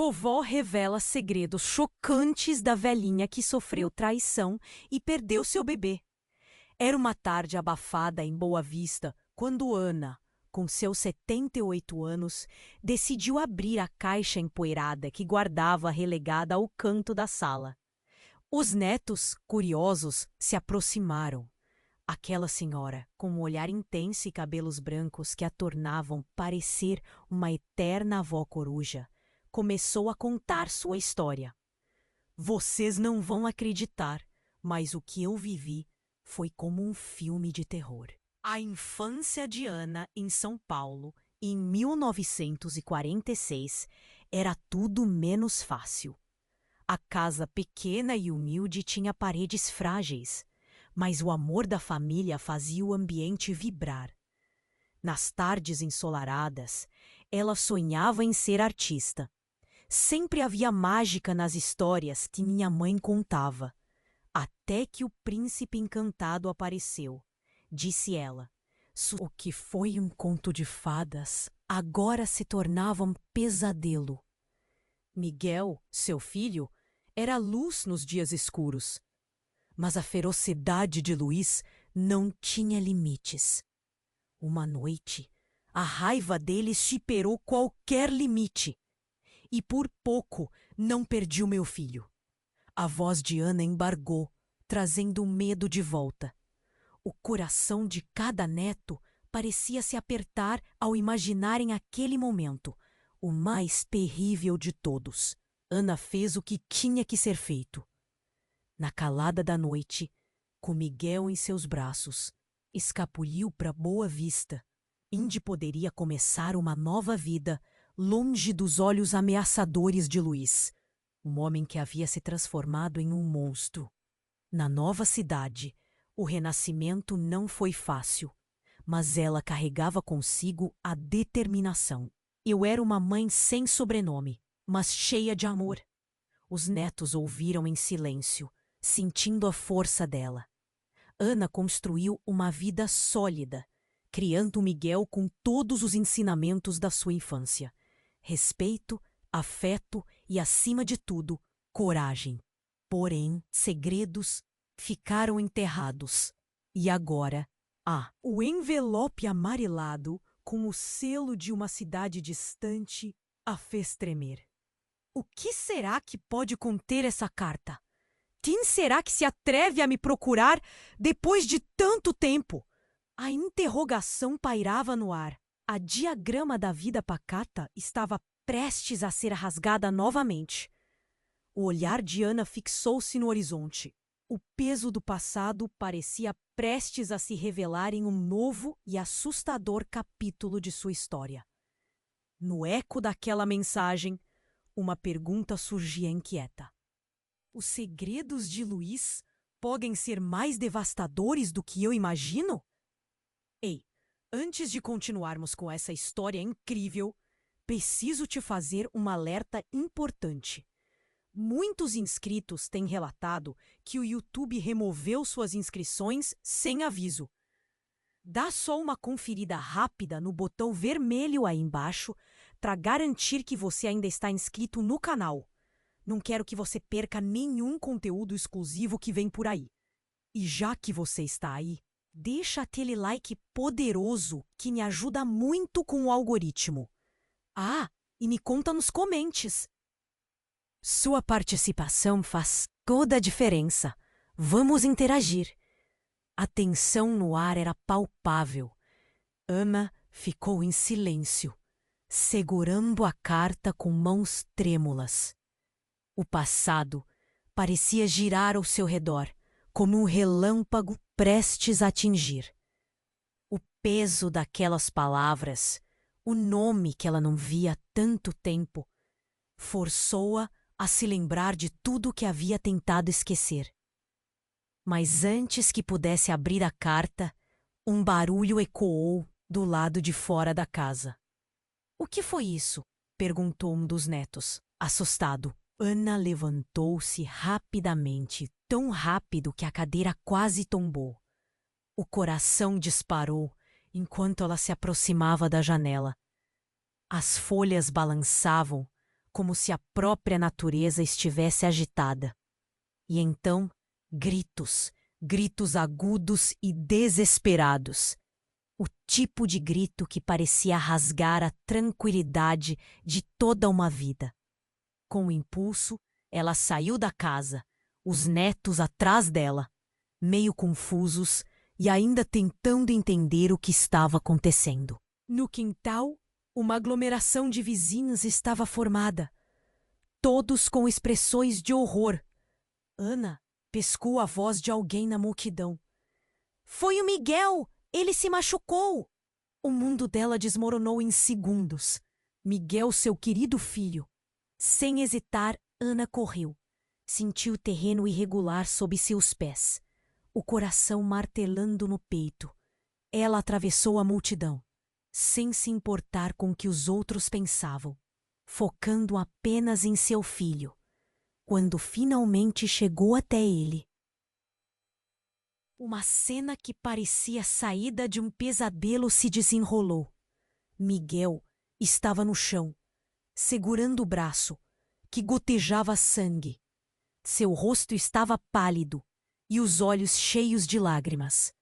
Vovó revela segredos chocantes da velhinha que sofreu traição e perdeu seu bebê. Era uma tarde abafada em Boa Vista quando Ana, com seus 78 anos, decidiu abrir a caixa empoeirada que guardava relegada ao canto da sala. Os netos, curiosos, se aproximaram. Aquela senhora, com um olhar intenso e cabelos brancos que a tornavam parecer uma eterna avó coruja, começou a contar sua história. Vocês não vão acreditar, mas o que eu vivi foi como um filme de terror. A infância de Ana em São Paulo, em 1946, era tudo menos fácil. A casa pequena e humilde tinha paredes frágeis, mas o amor da família fazia o ambiente vibrar. Nas tardes ensolaradas, ela sonhava em ser artista. Sempre havia mágica nas histórias que minha mãe contava. Até que o príncipe encantado apareceu, disse ela. O que foi um conto de fadas agora se tornava um pesadelo. Miguel, seu filho, era luz nos dias escuros. Mas a ferocidade de Luís não tinha limites. Uma noite, a raiva dele superou qualquer limite. E por pouco não perdi o meu filho. A voz de Ana embargou, trazendo o medo de volta. O coração de cada neto parecia se apertar ao imaginarem aquele momento, o mais terrível de todos. Ana fez o que tinha que ser feito. Na calada da noite, com Miguel em seus braços, escapuliu para Boa Vista, onde poderia começar uma nova vida, longe dos olhos ameaçadores de Luís, um homem que havia se transformado em um monstro. Na nova cidade, o renascimento não foi fácil, mas ela carregava consigo a determinação. Eu era uma mãe sem sobrenome, mas cheia de amor. Os netos ouviram em silêncio, sentindo a força dela. Ana construiu uma vida sólida, criando Miguel com todos os ensinamentos da sua infância: respeito, afeto e, acima de tudo, coragem. Porém, segredos ficaram enterrados. E agora, o envelope amarelado, com o selo de uma cidade distante, a fez tremer. O que será que pode conter essa carta? Quem será que se atreve a me procurar depois de tanto tempo? A interrogação pairava no ar. A diagrama da vida pacata estava prestes a ser rasgada novamente. O olhar de Ana fixou-se no horizonte. O peso do passado parecia prestes a se revelar em um novo e assustador capítulo de sua história. No eco daquela mensagem, uma pergunta surgia inquieta. Os segredos de Luís podem ser mais devastadores do que eu imagino? Ei, antes de continuarmos com essa história incrível, preciso te fazer um alerta importante. Muitos inscritos têm relatado que o YouTube removeu suas inscrições sem aviso. Dá só uma conferida rápida no botão vermelho aí embaixo para garantir que você ainda está inscrito no canal. Não quero que você perca nenhum conteúdo exclusivo que vem por aí. E já que você está aí, deixa aquele like poderoso que me ajuda muito com o algoritmo. E me conta nos comentários. Sua participação faz toda a diferença. Vamos interagir. A tensão no ar era palpável. Ana ficou em silêncio, segurando a carta com mãos trêmulas. O passado parecia girar ao seu redor, como um relâmpago prestes a atingir. O peso daquelas palavras, o nome que ela não via há tanto tempo, forçou-a a se lembrar de tudo o que havia tentado esquecer. Mas antes que pudesse abrir a carta, um barulho ecoou do lado de fora da casa. "O que foi isso?" perguntou um dos netos, assustado. Ana levantou-se rapidamente, tão rápido que a cadeira quase tombou. O coração disparou enquanto ela se aproximava da janela. As folhas balançavam como se a própria natureza estivesse agitada. E então, gritos, gritos agudos e desesperados. O tipo de grito que parecia rasgar a tranquilidade de toda uma vida. Com o impulso, ela saiu da casa, os netos atrás dela, meio confusos e ainda tentando entender o que estava acontecendo. No quintal, uma aglomeração de vizinhos estava formada, todos com expressões de horror. Ana pescou a voz de alguém na multidão. "Foi o Miguel! Ele se machucou!" O mundo dela desmoronou em segundos. Miguel, seu querido filho. Sem hesitar, Ana correu. Sentiu o terreno irregular sob seus pés, o coração martelando no peito. Ela atravessou a multidão, sem se importar com o que os outros pensavam, focando apenas em seu filho. Quando finalmente chegou até ele, uma cena que parecia saída de um pesadelo se desenrolou. Miguel estava no chão, segurando o braço, que gotejava sangue. Seu rosto estava pálido e os olhos cheios de lágrimas.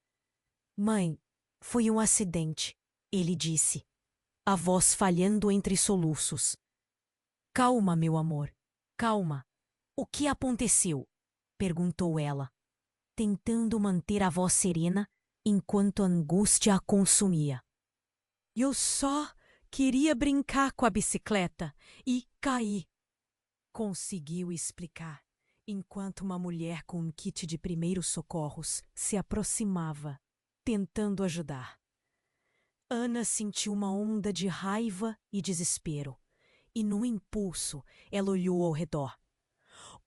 "Mãe, foi um acidente", ele disse, a voz falhando entre soluços. "Calma, meu amor, calma. O que aconteceu?", perguntou ela, tentando manter a voz serena enquanto a angústia a consumia. "Eu só queria brincar com a bicicleta e caí", conseguiu explicar, enquanto uma mulher com um kit de primeiros socorros se aproximava, tentando ajudar. Ana sentiu uma onda de raiva e desespero, e num impulso ela olhou ao redor.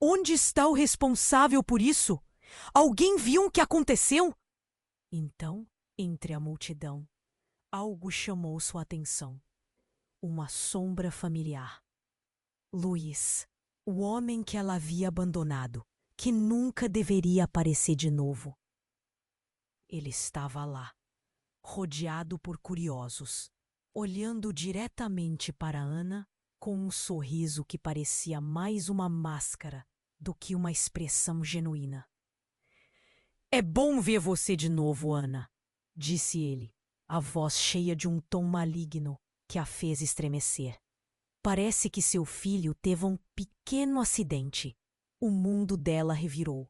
"Onde está o responsável por isso? Alguém viu o que aconteceu?" Então, entre a multidão, algo chamou sua atenção. Uma sombra familiar. Luiz, o homem que ela havia abandonado, que nunca deveria aparecer de novo. Ele estava lá, rodeado por curiosos, olhando diretamente para Ana com um sorriso que parecia mais uma máscara do que uma expressão genuína. "É bom ver você de novo, Ana", disse ele, a voz cheia de um tom maligno que a fez estremecer. "Parece que seu filho teve um pequeno acidente." O mundo dela revirou.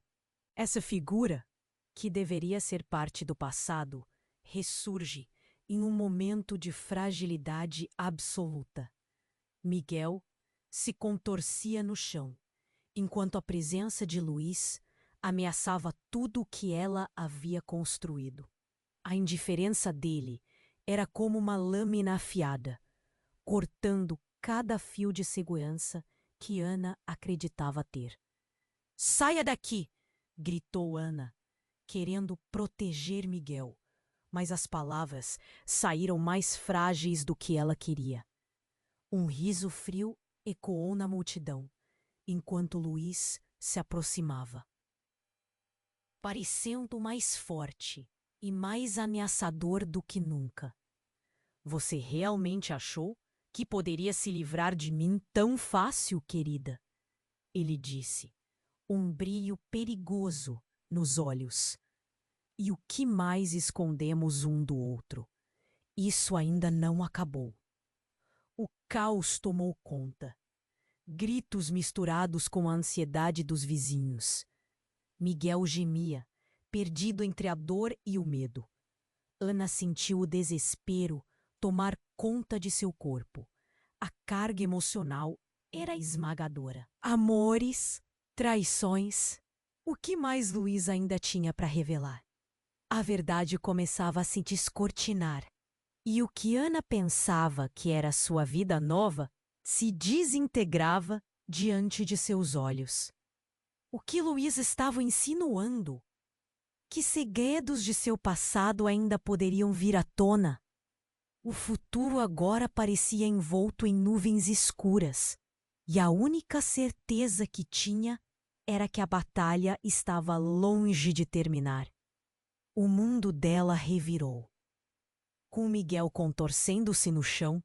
Essa figura, que deveria ser parte do passado, ressurge em um momento de fragilidade absoluta. Miguel se contorcia no chão, enquanto a presença de Luiz ameaçava tudo o que ela havia construído. A indiferença dele era como uma lâmina afiada, cortando cada fio de segurança que Ana acreditava ter. "Saia daqui!", gritou Ana, querendo proteger Miguel, mas as palavras saíram mais frágeis do que ela queria. Um riso frio ecoou na multidão, enquanto Luiz se aproximava, parecendo mais forte e mais ameaçador do que nunca. "Você realmente achou que poderia se livrar de mim tão fácil, querida?", ele disse, um brilho perigoso nos olhos. "E o que mais escondemos um do outro? Isso ainda não acabou." O caos tomou conta. Gritos misturados com a ansiedade dos vizinhos. Miguel gemia, perdido entre a dor e o medo. Ana sentiu o desespero tomar conta de seu corpo. A carga emocional era esmagadora. Amores, traições. O que mais Luiz ainda tinha para revelar? A verdade começava a se descortinar. E o que Ana pensava que era sua vida nova se desintegrava diante de seus olhos. O que Luiz estava insinuando? Que segredos de seu passado ainda poderiam vir à tona? O futuro agora parecia envolto em nuvens escuras, e a única certeza que tinha era que a batalha estava longe de terminar. O mundo dela revirou. Com Miguel contorcendo-se no chão,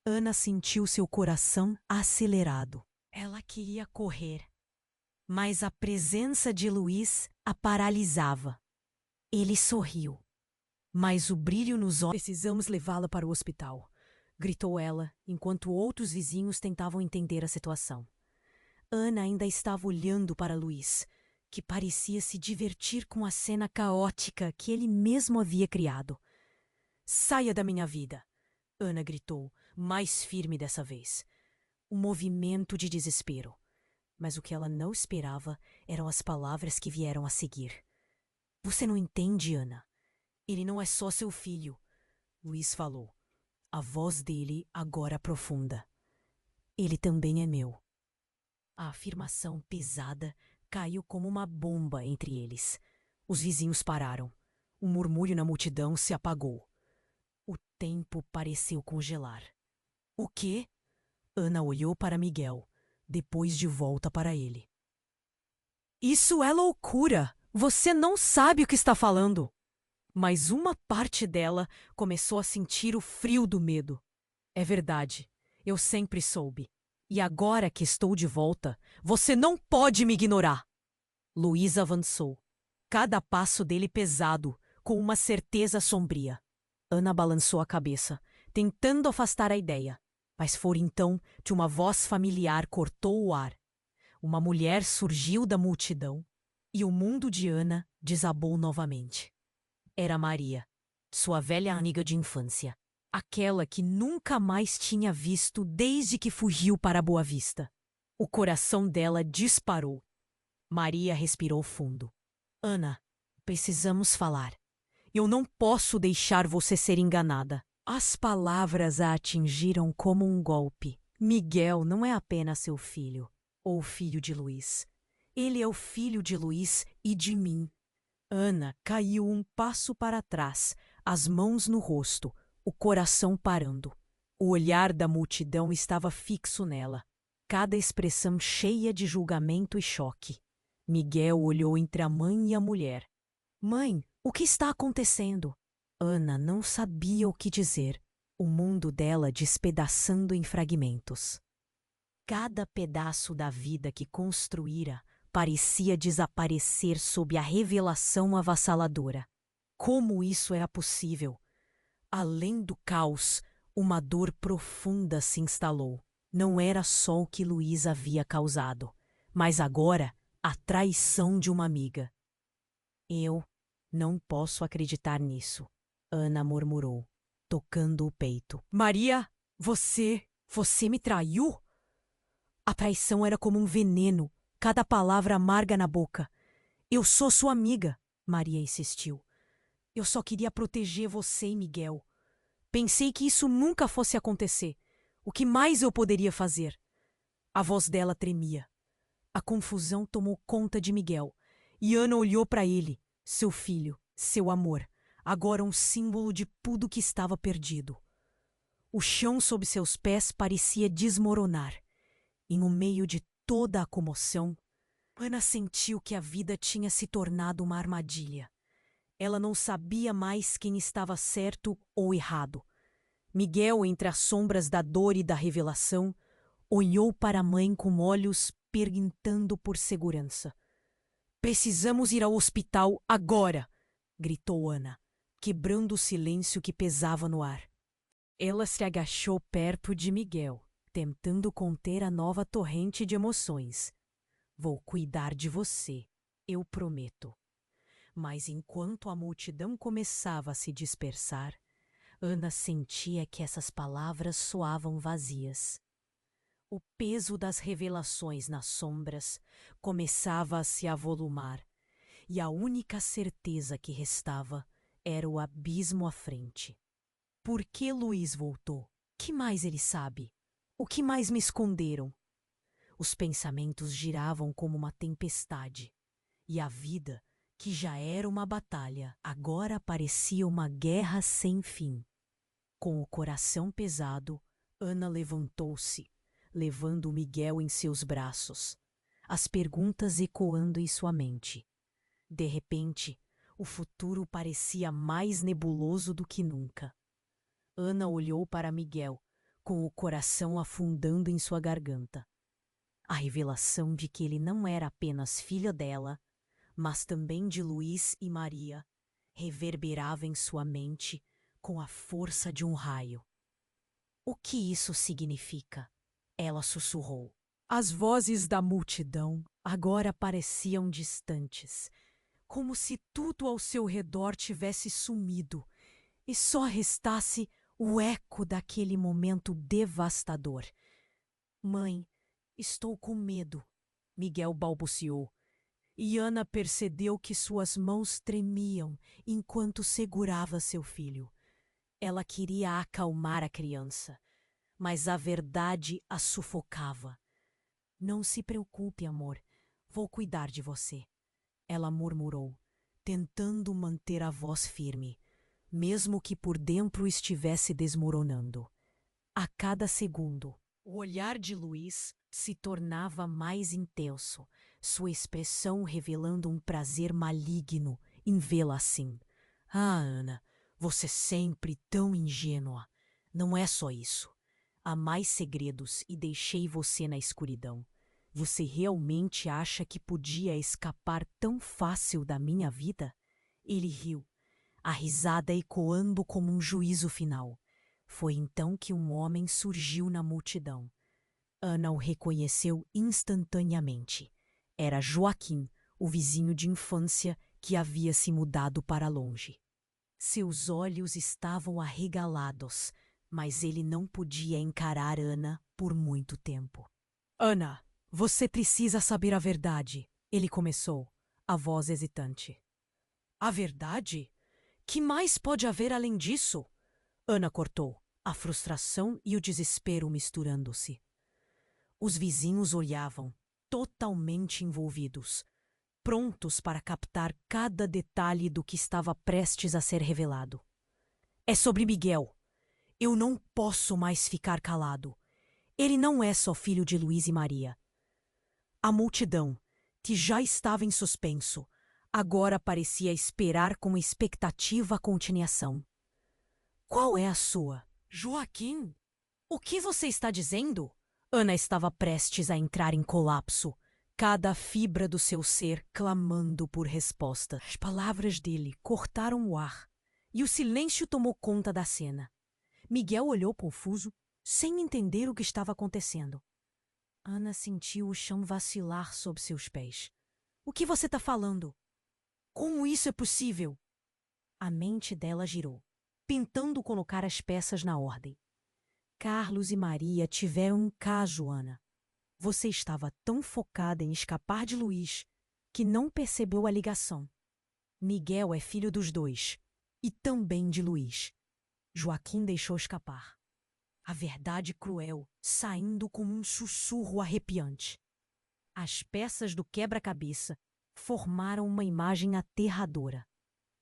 Ana sentiu seu coração acelerado. Ela queria correr, mas a presença de Luiz a paralisava. Ele sorriu, mas o brilho nos olhos... Precisamos levá-la para o hospital, gritou ela, enquanto outros vizinhos tentavam entender a situação. Ana ainda estava olhando para Luiz, que parecia se divertir com a cena caótica que ele mesmo havia criado. Saia da minha vida! Ana gritou, mais firme dessa vez. Um movimento de desespero. Mas o que ela não esperava eram as palavras que vieram a seguir. Você não entende, Ana. Ele não é só seu filho. Luiz falou. A voz dele agora profunda. Ele também é meu. A afirmação pesada caiu como uma bomba entre eles. Os vizinhos pararam. O murmúrio na multidão se apagou. O tempo pareceu congelar. O quê? Ana olhou para Miguel, depois de volta para ele. Isso é loucura! Você não sabe o que está falando! Mas uma parte dela começou a sentir o frio do medo. É verdade, eu sempre soube. E agora que estou de volta, você não pode me ignorar! Luiz avançou, cada passo dele pesado, com uma certeza sombria. Ana balançou a cabeça, tentando afastar a ideia. Mas foi então que uma voz familiar cortou o ar. Uma mulher surgiu da multidão e o mundo de Ana desabou novamente. Era Maria, sua velha amiga de infância. Aquela que nunca mais tinha visto desde que fugiu para Boa Vista. O coração dela disparou. Maria respirou fundo. Ana, precisamos falar. Eu não posso deixar você ser enganada. As palavras a atingiram como um golpe. Miguel não é apenas seu filho, ou filho de Luiz. Ele é o filho de Luiz e de mim. Ana caiu um passo para trás, as mãos no rosto, o coração parando. O olhar da multidão estava fixo nela, cada expressão cheia de julgamento e choque. Miguel olhou entre a mãe e a mulher. Mãe, o que está acontecendo? Ana não sabia o que dizer, o mundo dela despedaçando em fragmentos. Cada pedaço da vida que construíra parecia desaparecer sob a revelação avassaladora. Como isso era possível? Além do caos, uma dor profunda se instalou. Não era só o que Luiz havia causado, mas agora a traição de uma amiga. Eu não posso acreditar nisso. Ana murmurou, tocando o peito. Maria, você me traiu? A traição era como um veneno, cada palavra amarga na boca. Eu sou sua amiga, Maria insistiu. Eu só queria proteger você e Miguel. Pensei que isso nunca fosse acontecer. O que mais eu poderia fazer? A voz dela tremia. A confusão tomou conta de Miguel, e Ana olhou para ele, seu filho, seu amor, agora um símbolo de tudo que estava perdido. O chão sob seus pés parecia desmoronar. E no meio de toda a comoção, Ana sentiu que a vida tinha se tornado uma armadilha. Ela não sabia mais quem estava certo ou errado. Miguel, entre as sombras da dor e da revelação, olhou para a mãe com olhos perguntando por segurança. Precisamos ir ao hospital agora! Gritou Ana, quebrando o silêncio que pesava no ar. Ela se agachou perto de Miguel, tentando conter a nova torrente de emoções. Vou cuidar de você, eu prometo. Mas enquanto a multidão começava a se dispersar, Ana sentia que essas palavras soavam vazias. O peso das revelações nas sombras começava a se avolumar, e a única certeza que restava era o abismo à frente. Por que Luiz voltou? Que mais ele sabe? O que mais me esconderam? Os pensamentos giravam como uma tempestade, e a vida, que já era uma batalha, agora parecia uma guerra sem fim. Com o coração pesado, Ana levantou-se, levando Miguel em seus braços, as perguntas ecoando em sua mente. De repente, o futuro parecia mais nebuloso do que nunca. Ana olhou para Miguel, com o coração afundando em sua garganta. A revelação de que ele não era apenas filho dela, mas também de Luís e Maria, reverberava em sua mente com a força de um raio. O que isso significa? Ela sussurrou. As vozes da multidão agora pareciam distantes, como se tudo ao seu redor tivesse sumido e só restasse o eco daquele momento devastador. Mãe, estou com medo, Miguel balbuciou, e Ana percebeu que suas mãos tremiam enquanto segurava seu filho. Ela queria acalmar a criança, mas a verdade a sufocava. Não se preocupe, amor, vou cuidar de você, ela murmurou, tentando manter a voz firme, mesmo que por dentro estivesse desmoronando. A cada segundo, o olhar de Luís se tornava mais intenso, sua expressão revelando um prazer maligno em vê-la assim. Ah, Ana, você sempre tão ingênua. Não é só isso. Há mais segredos e deixei você na escuridão. Você realmente acha que podia escapar tão fácil da minha vida? Ele riu, a risada ecoando como um juízo final. Foi então que um homem surgiu na multidão. Ana o reconheceu instantaneamente. Era Joaquim, o vizinho de infância que havia se mudado para longe. Seus olhos estavam arregalados, mas ele não podia encarar Ana por muito tempo. Ana, você precisa saber a verdade, ele começou, a voz hesitante. A verdade? Que mais pode haver além disso? Ana cortou, a frustração e o desespero misturando-se. Os vizinhos olhavam, totalmente envolvidos, prontos para captar cada detalhe do que estava prestes a ser revelado. É sobre Miguel. Eu não posso mais ficar calado. Ele não é só filho de Luís e Maria. A multidão, que já estava em suspenso, agora parecia esperar com expectativa a continuação. Qual é a sua? Joaquim? O que você está dizendo? Ana estava prestes a entrar em colapso, cada fibra do seu ser clamando por resposta. As palavras dele cortaram o ar, e o silêncio tomou conta da cena. Miguel olhou confuso, sem entender o que estava acontecendo. Ana sentiu o chão vacilar sob seus pés. O que você está falando? Como isso é possível? A mente dela girou, tentando colocar as peças na ordem. Carlos e Maria tiveram um caso, Ana. Você estava tão focada em escapar de Luís que não percebeu a ligação. Miguel é filho dos dois, e também de Luís. Joaquim deixou escapar. A verdade cruel, saindo como um sussurro arrepiante. As peças do quebra-cabeça formaram uma imagem aterradora.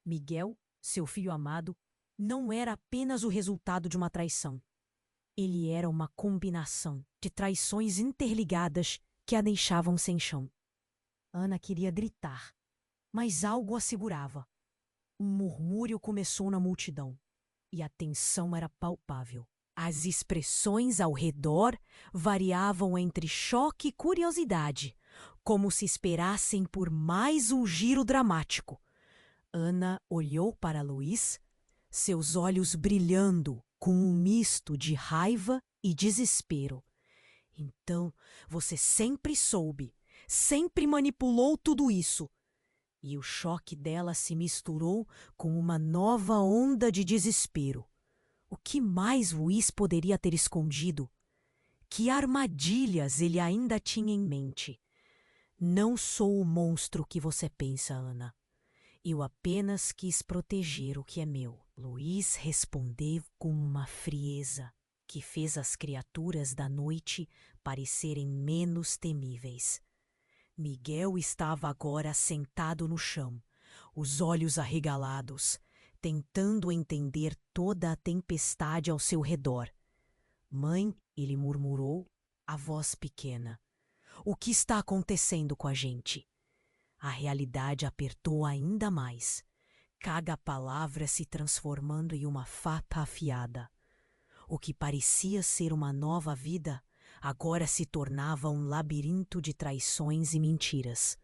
Miguel, seu filho amado, não era apenas o resultado de uma traição. Ele era uma combinação de traições interligadas que a deixavam sem chão. Ana queria gritar, mas algo a segurava. Um murmúrio começou na multidão, e a tensão era palpável. As expressões ao redor variavam entre choque e curiosidade, como se esperassem por mais um giro dramático. Ana olhou para Luís, seus olhos brilhando com um misto de raiva e desespero. Então, você sempre soube, sempre manipulou tudo isso. E o choque dela se misturou com uma nova onda de desespero. O que mais Luís poderia ter escondido? Que armadilhas ele ainda tinha em mente? Não sou o monstro que você pensa, Ana. Eu apenas quis proteger o que é meu. Luís respondeu com uma frieza que fez as criaturas da noite parecerem menos temíveis. Miguel estava agora sentado no chão, os olhos arregalados, tentando entender toda a tempestade ao seu redor. Mãe, ele murmurou, a voz pequena. O que está acontecendo com a gente? A realidade apertou ainda mais, cada palavra se transformando em uma faca afiada. O que parecia ser uma nova vida, agora se tornava um labirinto de traições e mentiras.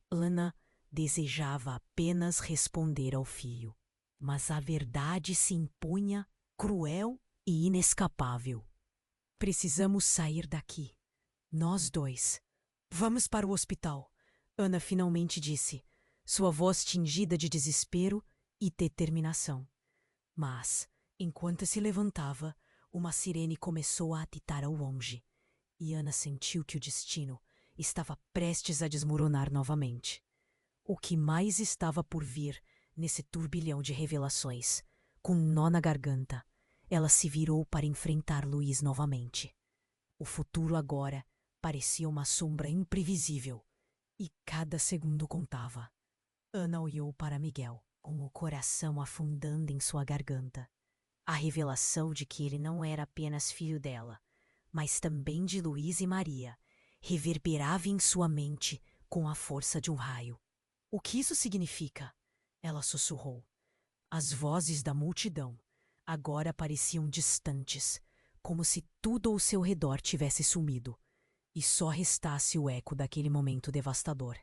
Ana desejava apenas responder ao filho, mas a verdade se impunha, cruel e inescapável. Precisamos sair daqui, nós dois. Vamos para o hospital, Ana finalmente disse, sua voz tingida de desespero e determinação. Mas, enquanto se levantava, uma sirene começou a apitar ao longe, e Ana sentiu que o destino estava prestes a desmoronar novamente. O que mais estava por vir nesse turbilhão de revelações? Com um nó na garganta, ela se virou para enfrentar Luiz novamente. O futuro agora parecia uma sombra imprevisível, e cada segundo contava. Ana olhou para Miguel, com o coração afundando em sua garganta. A revelação de que ele não era apenas filho dela, mas também de Luiz e Maria, reverberava em sua mente com a força de um raio. O que isso significa? Ela sussurrou. As vozes da multidão agora pareciam distantes, como se tudo ao seu redor tivesse sumido, e só restasse o eco daquele momento devastador.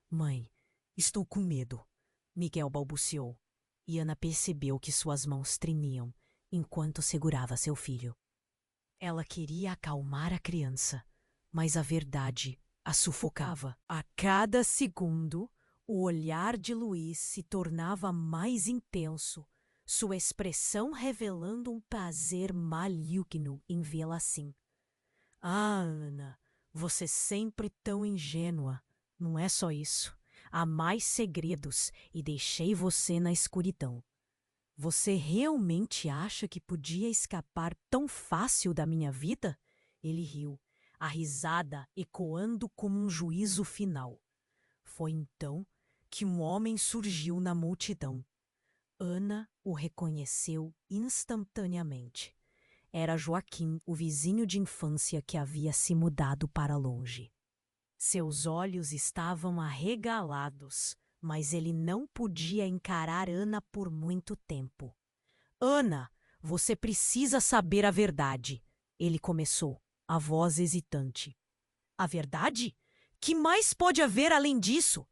Mãe, estou com medo, Miguel balbuciou, e Ana percebeu que suas mãos tremiam enquanto segurava seu filho. Ela queria acalmar a criança, mas a verdade a sufocava. A cada segundo, o olhar de Luiz se tornava mais intenso, sua expressão revelando um prazer maligno em vê-la assim. Ah, Ana, você sempre tão ingênua. Não é só isso. Há mais segredos e deixei você na escuridão. Você realmente acha que podia escapar tão fácil da minha vida? Ele riu, a risada ecoando como um juízo final. Foi então que um homem surgiu na multidão. Ana o reconheceu instantaneamente. Era Joaquim, o vizinho de infância que havia se mudado para longe. Seus olhos estavam arregalados, mas ele não podia encarar Ana por muito tempo. Ana, você precisa saber a verdade, ele começou, a voz hesitante. A verdade? Que mais pode haver além disso?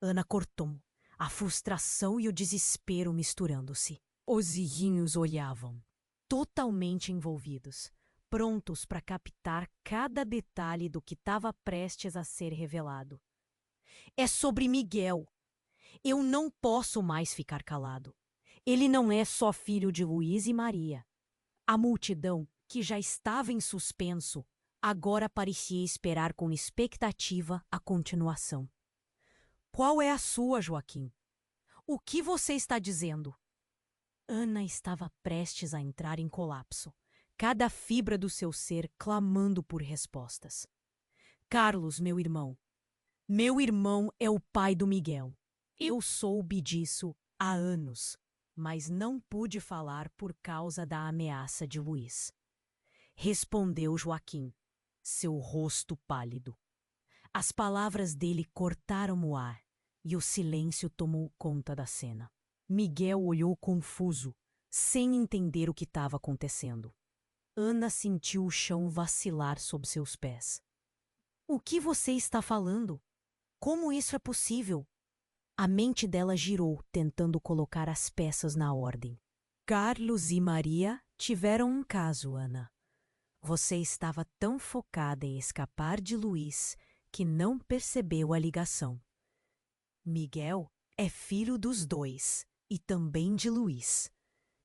Ana cortou, a frustração e o desespero misturando-se. Os irrinhos olhavam, totalmente envolvidos, prontos para captar cada detalhe do que estava prestes a ser revelado. É sobre Miguel. Eu não posso mais ficar calado. Ele não é só filho de Luiz e Maria. A multidão, que já estava em suspenso, agora parecia esperar com expectativa a continuação. Qual é a sua, Joaquim? O que você está dizendo? Ana estava prestes a entrar em colapso, cada fibra do seu ser clamando por respostas. Carlos, meu irmão. Meu irmão é o pai do Miguel. Eu soube disso há anos, mas não pude falar por causa da ameaça de Luiz. Respondeu Joaquim, seu rosto pálido. As palavras dele cortaram o ar e o silêncio tomou conta da cena. Miguel olhou confuso, sem entender o que estava acontecendo. Ana sentiu o chão vacilar sob seus pés. O que você está falando? Como isso é possível? A mente dela girou, tentando colocar as peças na ordem. Carlos e Maria tiveram um caso, Ana. Você estava tão focada em escapar de Luiz que não percebeu a ligação. Miguel é filho dos dois e também de Luiz.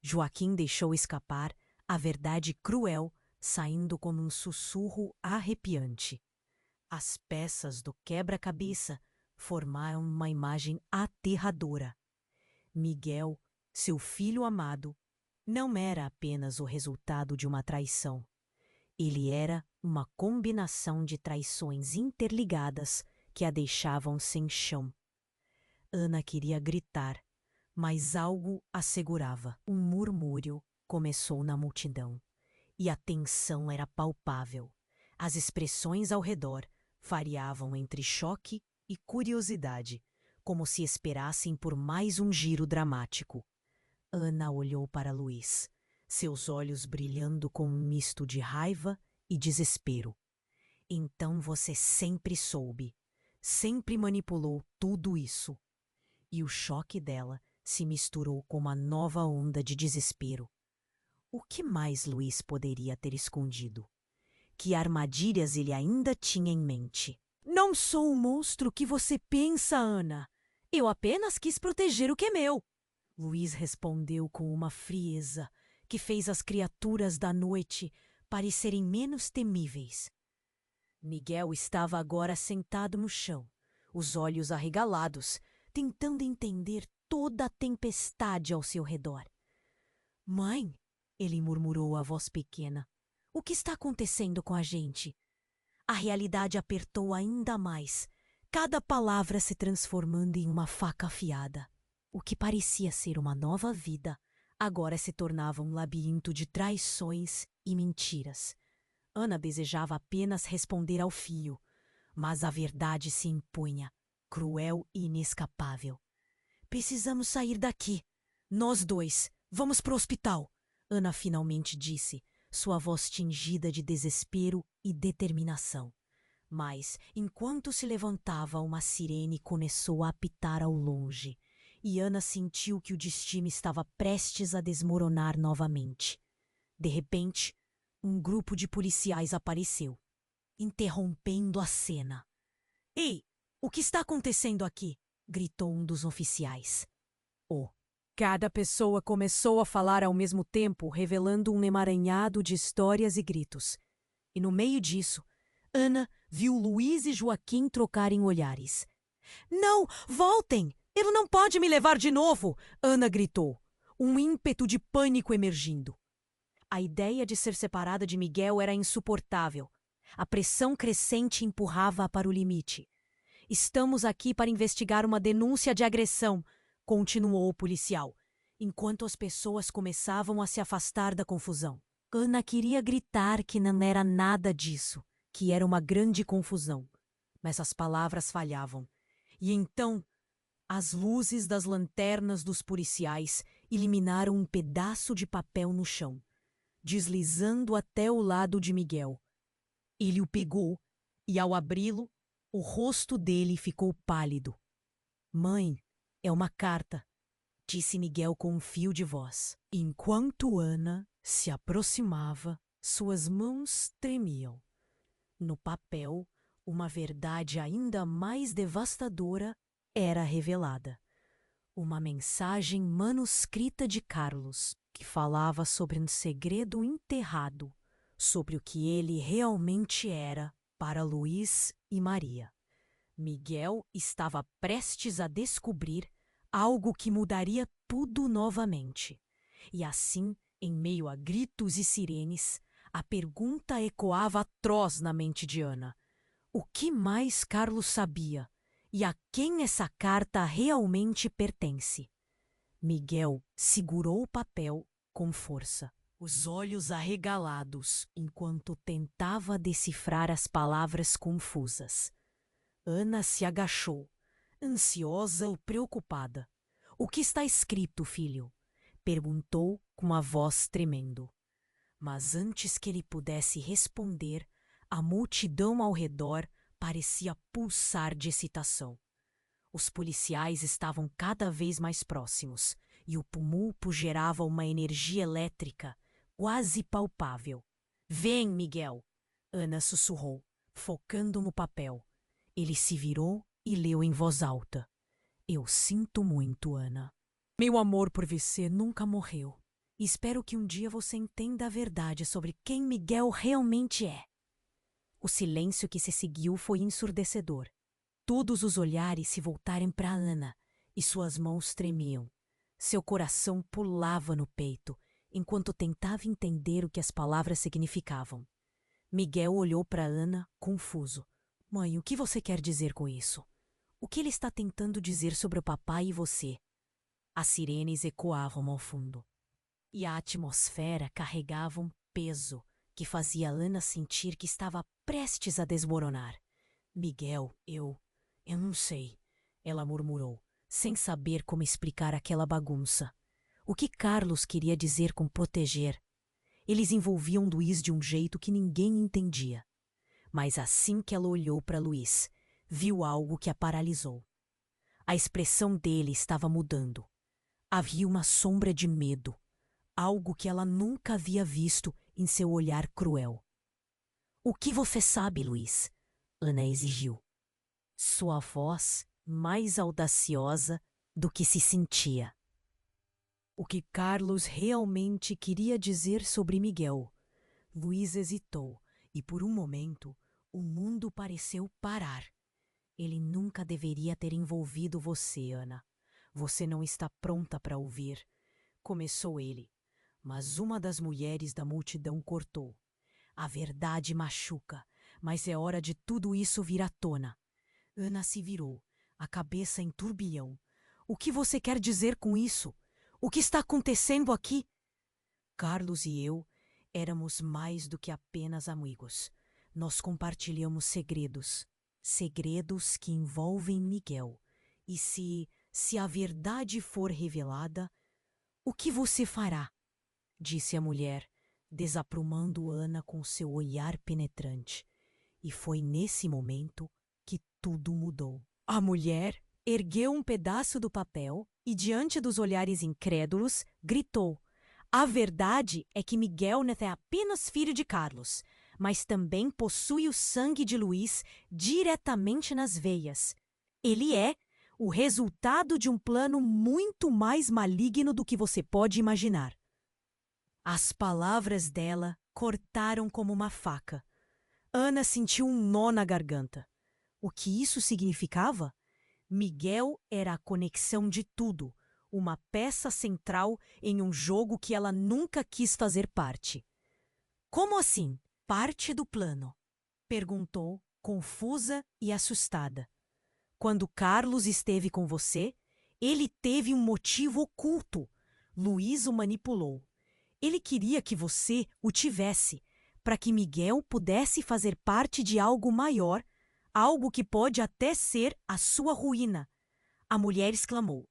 Joaquim deixou escapar a verdade cruel, saindo como um sussurro arrepiante. As peças do quebra-cabeça formaram uma imagem aterradora. Miguel, seu filho amado, não era apenas o resultado de uma traição. Ele era uma combinação de traições interligadas que a deixavam sem chão. Ana queria gritar, mas algo a segurava. Um murmúrio começou na multidão, e a tensão era palpável. As expressões ao redor variavam entre choque e curiosidade, como se esperassem por mais um giro dramático. Ana olhou para Luiz, seus olhos brilhando com um misto de raiva e desespero. Então você sempre soube, sempre manipulou tudo isso. E o choque dela se misturou com uma nova onda de desespero. O que mais Luiz poderia ter escondido? Que armadilhas ele ainda tinha em mente? Não sou o monstro que você pensa, Ana. Eu apenas quis proteger o que é meu. Luiz respondeu com uma frieza que fez as criaturas da noite parecerem menos temíveis. Miguel estava agora sentado no chão, os olhos arregalados, tentando entender toda a tempestade ao seu redor. Mãe, ele murmurou a voz pequena, o que está acontecendo com a gente? A realidade apertou ainda mais, cada palavra se transformando em uma faca afiada. O que parecia ser uma nova vida, agora se tornava um labirinto de traições e mentiras. Ana desejava apenas responder ao fio, mas a verdade se impunha, cruel e inescapável. Precisamos sair daqui. Nós dois. Vamos pro hospital. Ana finalmente disse, sua voz tingida de desespero e determinação. Mas, enquanto se levantava, uma sirene começou a apitar ao longe, e Ana sentiu que o destino estava prestes a desmoronar novamente. De repente, um grupo de policiais apareceu, interrompendo a cena. Ei, o que está acontecendo aqui? Gritou um dos oficiais. Cada pessoa começou a falar ao mesmo tempo, revelando um emaranhado de histórias e gritos. E no meio disso, Ana viu Luiz e Joaquim trocarem olhares. Não, voltem! Ele não pode me levar de novo! Ana gritou, um ímpeto de pânico emergindo. A ideia de ser separada de Miguel era insuportável. A pressão crescente empurrava-a para o limite. Estamos aqui para investigar uma denúncia de agressão, continuou o policial, enquanto as pessoas começavam a se afastar da confusão. Ana queria gritar que não era nada disso, que era uma grande confusão. Mas as palavras falhavam. E então, as luzes das lanternas dos policiais iluminaram um pedaço de papel no chão, deslizando até o lado de Miguel. Ele o pegou e, ao abri-lo, o rosto dele ficou pálido. Mãe, é uma carta, disse Miguel com um fio de voz. Enquanto Ana se aproximava, suas mãos tremiam. No papel, uma verdade ainda mais devastadora era revelada. Uma mensagem manuscrita de Carlos, que falava sobre um segredo enterrado, sobre o que ele realmente era para Luiz e Maria. Miguel estava prestes a descobrir algo que mudaria tudo novamente. E assim, em meio a gritos e sirenes, a pergunta ecoava atroz na mente de Ana. O que mais Carlos sabia? E a quem essa carta realmente pertence? Miguel segurou o papel com força, os olhos arregalados, enquanto tentava decifrar as palavras confusas. Ana se agachou, ansiosa ou preocupada. O que está escrito, filho? Perguntou com a voz tremendo. Mas antes que ele pudesse responder, a multidão ao redor parecia pulsar de excitação. Os policiais estavam cada vez mais próximos, e o tumulto gerava uma energia elétrica quase palpável. Vem, Miguel! Ana sussurrou, focando no papel. Ele se virou e leu em voz alta. Eu sinto muito, Ana. Meu amor por você nunca morreu. E espero que um dia você entenda a verdade sobre quem Miguel realmente é. O silêncio que se seguiu foi ensurdecedor. Todos os olhares se voltaram para Ana e suas mãos tremiam. Seu coração pulava no peito enquanto tentava entender o que as palavras significavam. Miguel olhou para Ana, confuso. Mãe, o que você quer dizer com isso? O que ele está tentando dizer sobre o papai e você? As sirenes ecoavam ao fundo. E a atmosfera carregava um peso que fazia Ana sentir que estava prestes a desmoronar. Miguel, eu não sei, ela murmurou, sem saber como explicar aquela bagunça. O que Carlos queria dizer com proteger? Eles envolviam Luís de um jeito que ninguém entendia. Mas assim que ela olhou para Luís, viu algo que a paralisou. A expressão dele estava mudando. Havia uma sombra de medo, algo que ela nunca havia visto em seu olhar cruel. O que você sabe, Luís? Ana exigiu. Sua voz mais audaciosa do que se sentia. O que Carlos realmente queria dizer sobre Miguel. Luís hesitou e, por um momento, o mundo pareceu parar. Ele nunca deveria ter envolvido você, Ana. Você não está pronta para ouvir. Começou ele, mas uma das mulheres da multidão cortou. A verdade machuca, mas é hora de tudo isso vir à tona. Ana se virou, a cabeça em turbilhão. O que você quer dizer com isso? O que está acontecendo aqui? Carlos e eu éramos mais do que apenas amigos. Nós compartilhamos segredos. Segredos que envolvem Miguel. E se a verdade for revelada, o que você fará? Disse a mulher, desaprumando Ana com seu olhar penetrante. E foi nesse momento que tudo mudou. A mulher ergueu um pedaço do papel e, diante dos olhares incrédulos, gritou: a verdade é que Miguel não é apenas filho de Carlos, mas também possui o sangue de Luís diretamente nas veias. Ele é o resultado de um plano muito mais maligno do que você pode imaginar. As palavras dela cortaram como uma faca. Ana sentiu um nó na garganta. O que isso significava? Miguel era a conexão de tudo, uma peça central em um jogo que ela nunca quis fazer parte. Como assim, parte do plano? Perguntou, confusa e assustada. Quando Carlos esteve com você, ele teve um motivo oculto. Luís o manipulou. Ele queria que você o tivesse, para que Miguel pudesse fazer parte de algo maior, algo que pode até ser a sua ruína. A mulher exclamou.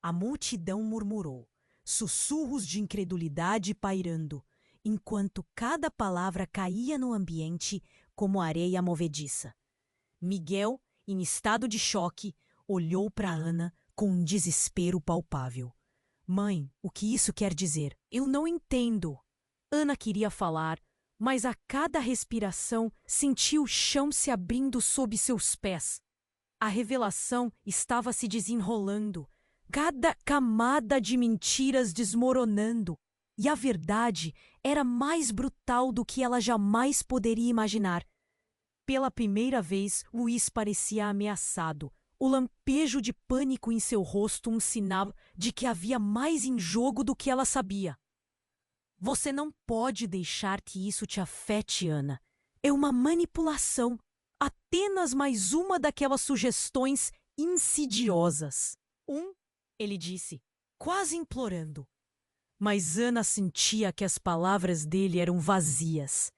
A multidão murmurou, sussurros de incredulidade pairando, enquanto cada palavra caía no ambiente como areia movediça. Miguel, em estado de choque, olhou para Ana com um desespero palpável. Mãe, o que isso quer dizer? Eu não entendo. Ana queria falar, mas a cada respiração sentiu o chão se abrindo sob seus pés. A revelação estava se desenrolando, cada camada de mentiras desmoronando, e a verdade era mais brutal do que ela jamais poderia imaginar. Pela primeira vez, Luís parecia ameaçado. O lampejo de pânico em seu rosto um sinal de que havia mais em jogo do que ela sabia. Você não pode deixar que isso te afete, Ana. É uma manipulação. Apenas mais uma daquelas sugestões insidiosas. Ele disse, quase implorando. Mas Ana sentia que as palavras dele eram vazias.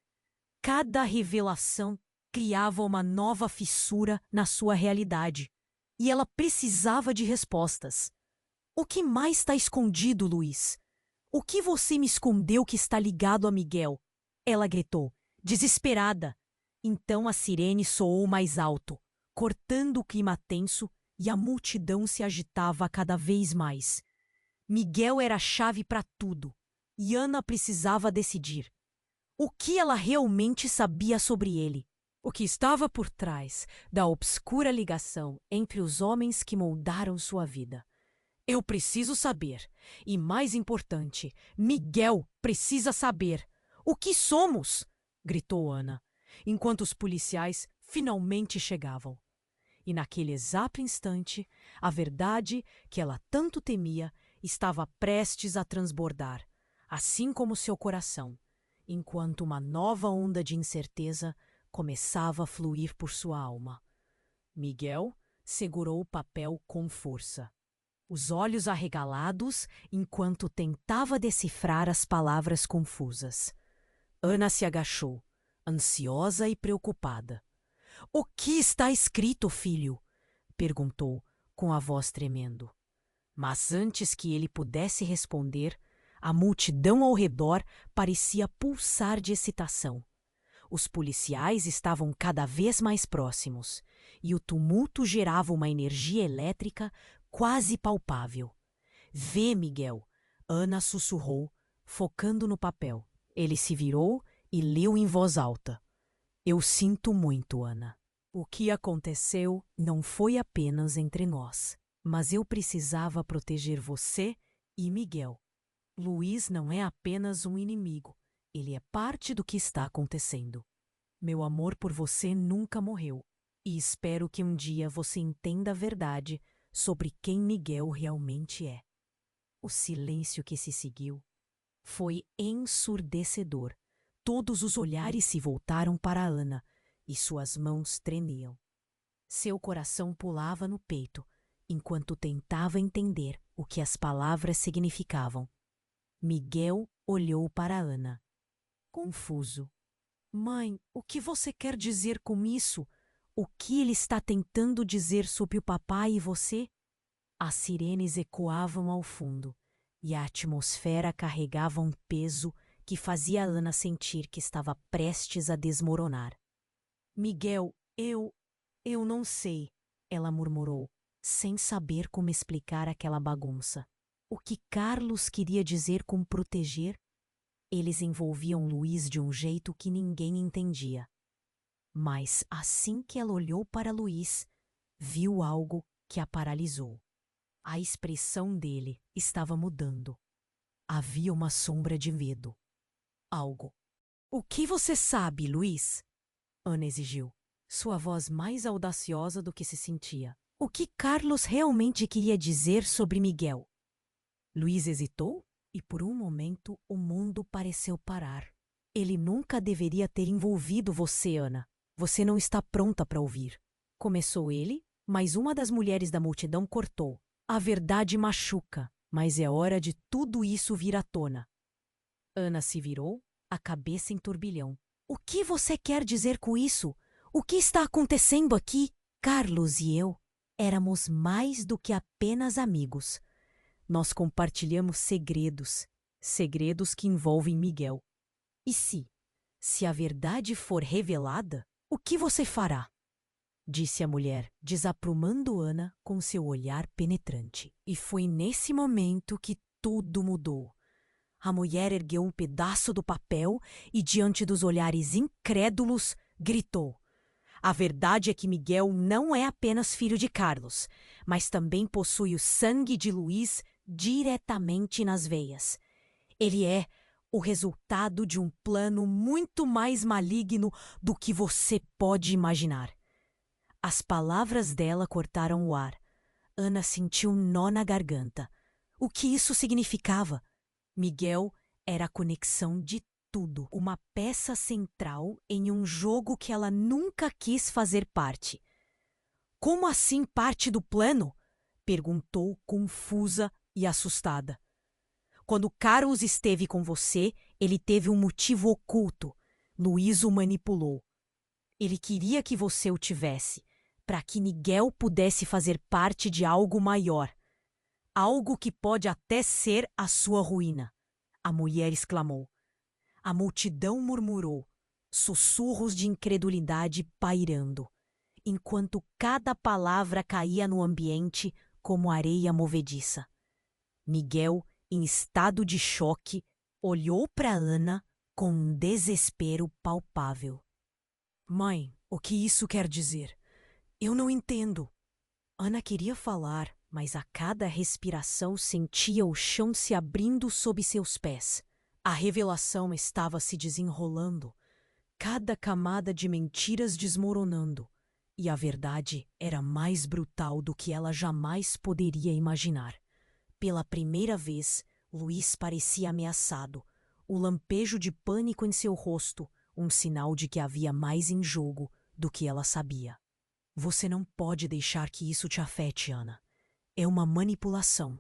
Cada revelação criava uma nova fissura na sua realidade. E ela precisava de respostas. O que mais está escondido, Luís? O que você me escondeu que está ligado a Miguel? Ela gritou, desesperada. Então a sirene soou mais alto, cortando o clima tenso, e a multidão se agitava cada vez mais. Miguel era a chave para tudo, e Ana precisava decidir. O que ela realmente sabia sobre ele? O que estava por trás da obscura ligação entre os homens que moldaram sua vida? Eu preciso saber. E mais importante, Miguel precisa saber. O que somos? Gritou Ana, enquanto os policiais finalmente chegavam. E naquele exato instante, a verdade que ela tanto temia estava prestes a transbordar, assim como seu coração, enquanto uma nova onda de incerteza começava a fluir por sua alma. Miguel segurou o papel com força, os olhos arregalados enquanto tentava decifrar as palavras confusas. Ana se agachou, ansiosa e preocupada. — O que está escrito, filho? Perguntou, com a voz tremendo. Mas antes que ele pudesse responder, a multidão ao redor parecia pulsar de excitação. Os policiais estavam cada vez mais próximos, e o tumulto gerava uma energia elétrica quase palpável. Vê, Miguel, Ana sussurrou, focando no papel. Ele se virou e leu em voz alta. Eu sinto muito, Ana. O que aconteceu não foi apenas entre nós, mas eu precisava proteger você e Miguel. Luiz não é apenas um inimigo, ele é parte do que está acontecendo. Meu amor por você nunca morreu, e espero que um dia você entenda a verdade sobre quem Miguel realmente é. O silêncio que se seguiu foi ensurdecedor. Todos os olhares se voltaram para Ana e suas mãos tremiam. Seu coração pulava no peito enquanto tentava entender o que as palavras significavam. Miguel olhou para Ana, confuso. Mãe, o que você quer dizer com isso? O que ele está tentando dizer sobre o papai e você? As sirenes ecoavam ao fundo e a atmosfera carregava um peso que fazia Ana sentir que estava prestes a desmoronar. Miguel, eu não sei, ela murmurou, sem saber como explicar aquela bagunça. O que Carlos queria dizer com proteger? Eles envolviam Luiz de um jeito que ninguém entendia. Mas assim que ela olhou para Luiz, viu algo que a paralisou. A expressão dele estava mudando. Havia uma sombra de medo. Algo. O que você sabe, Luiz? Ana exigiu, sua voz mais audaciosa do que se sentia. O que Carlos realmente queria dizer sobre Miguel? Luiz hesitou e por um momento o mundo pareceu parar. Ele nunca deveria ter envolvido você, Ana. Você não está pronta para ouvir. Começou ele, mas uma das mulheres da multidão cortou. A verdade machuca, mas é hora de tudo isso vir à tona. Ana se virou, a cabeça em turbilhão. O que você quer dizer com isso? O que está acontecendo aqui? Carlos e eu éramos mais do que apenas amigos. Nós compartilhamos segredos, segredos que envolvem Miguel. E se a verdade for revelada, o que você fará? Disse a mulher, desaprumando Ana com seu olhar penetrante. E foi nesse momento que tudo mudou. A mulher ergueu um pedaço do papel e, diante dos olhares incrédulos, gritou. A verdade é que Miguel não é apenas filho de Carlos, mas também possui o sangue de Luiz diretamente nas veias. Ele é o resultado de um plano muito mais maligno do que você pode imaginar. As palavras dela cortaram o ar. Ana sentiu um nó na garganta. O que isso significava? Miguel era a conexão de tudo, uma peça central em um jogo que ela nunca quis fazer parte. Como assim parte do plano? Perguntou, confusa e assustada. Quando Carlos esteve com você, ele teve um motivo oculto. Luiz o manipulou. Ele queria que você o tivesse, para que Miguel pudesse fazer parte de algo maior. Algo que pode até ser a sua ruína. A mulher exclamou. A multidão murmurou, sussurros de incredulidade pairando, enquanto cada palavra caía no ambiente como areia movediça. Miguel, em estado de choque, olhou para Ana com um desespero palpável. Mãe, o que isso quer dizer? Eu não entendo. Ana queria falar, mas a cada respiração sentia o chão se abrindo sob seus pés. A revelação estava se desenrolando, cada camada de mentiras desmoronando, e a verdade era mais brutal do que ela jamais poderia imaginar. Pela primeira vez, Luiz parecia ameaçado, o lampejo de pânico em seu rosto, um sinal de que havia mais em jogo do que ela sabia. Você não pode deixar que isso te afete, Ana. É uma manipulação.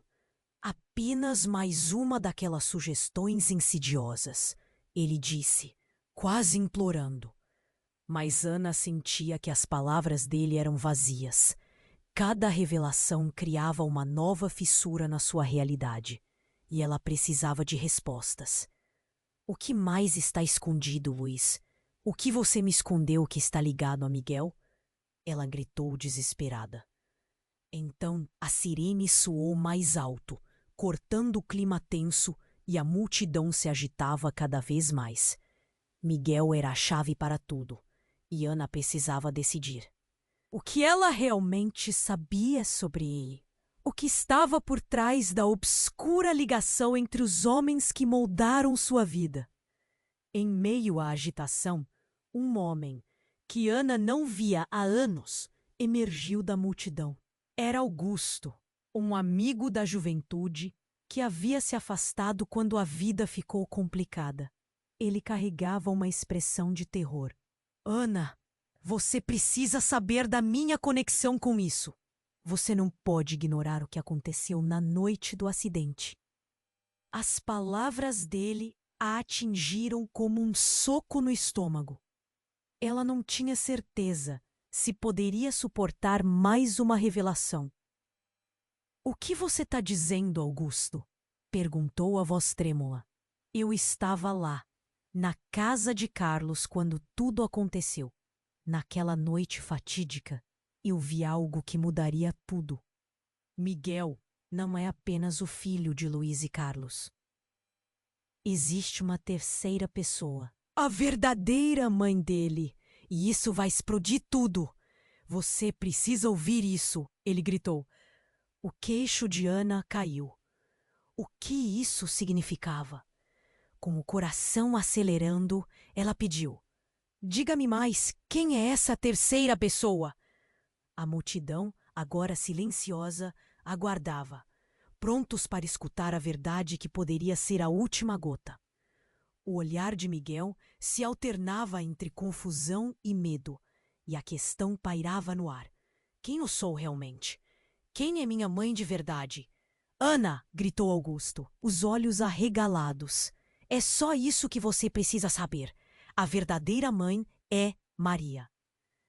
Apenas mais uma daquelas sugestões insidiosas, ele disse, quase implorando. Mas Ana sentia que as palavras dele eram vazias. Cada revelação criava uma nova fissura na sua realidade, e ela precisava de respostas. O que mais está escondido, Luiz? O que você me escondeu que está ligado a Miguel? Ela gritou desesperada. Então a sirene soou mais alto, cortando o clima tenso, e a multidão se agitava cada vez mais. Miguel era a chave para tudo, e Ana precisava decidir. O que ela realmente sabia sobre ele? O que estava por trás da obscura ligação entre os homens que moldaram sua vida? Em meio à agitação, um homem, que Ana não via há anos, emergiu da multidão. Era Augusto, um amigo da juventude que havia se afastado quando a vida ficou complicada. Ele carregava uma expressão de terror. Ana, você precisa saber da minha conexão com isso. Você não pode ignorar o que aconteceu na noite do acidente. As palavras dele a atingiram como um soco no estômago. Ela não tinha certeza se poderia suportar mais uma revelação. O que você está dizendo, Augusto? Perguntou a voz trêmula. Eu estava lá, na casa de Carlos, quando tudo aconteceu. Naquela noite fatídica, eu vi algo que mudaria tudo. Miguel não é apenas o filho de Luiz e Carlos. Existe uma terceira pessoa, a verdadeira mãe dele, e isso vai explodir tudo. Você precisa ouvir isso, ele gritou. O queixo de Ana caiu. O que isso significava? Com o coração acelerando, ela pediu. Diga-me mais, quem é essa terceira pessoa? A multidão, agora silenciosa, aguardava, prontos para escutar a verdade que poderia ser a última gota. O olhar de Miguel se alternava entre confusão e medo, e a questão pairava no ar. Quem eu sou realmente? Quem é minha mãe de verdade? Ana! Gritou Augusto, os olhos arregalados. É só isso que você precisa saber. A verdadeira mãe é Maria.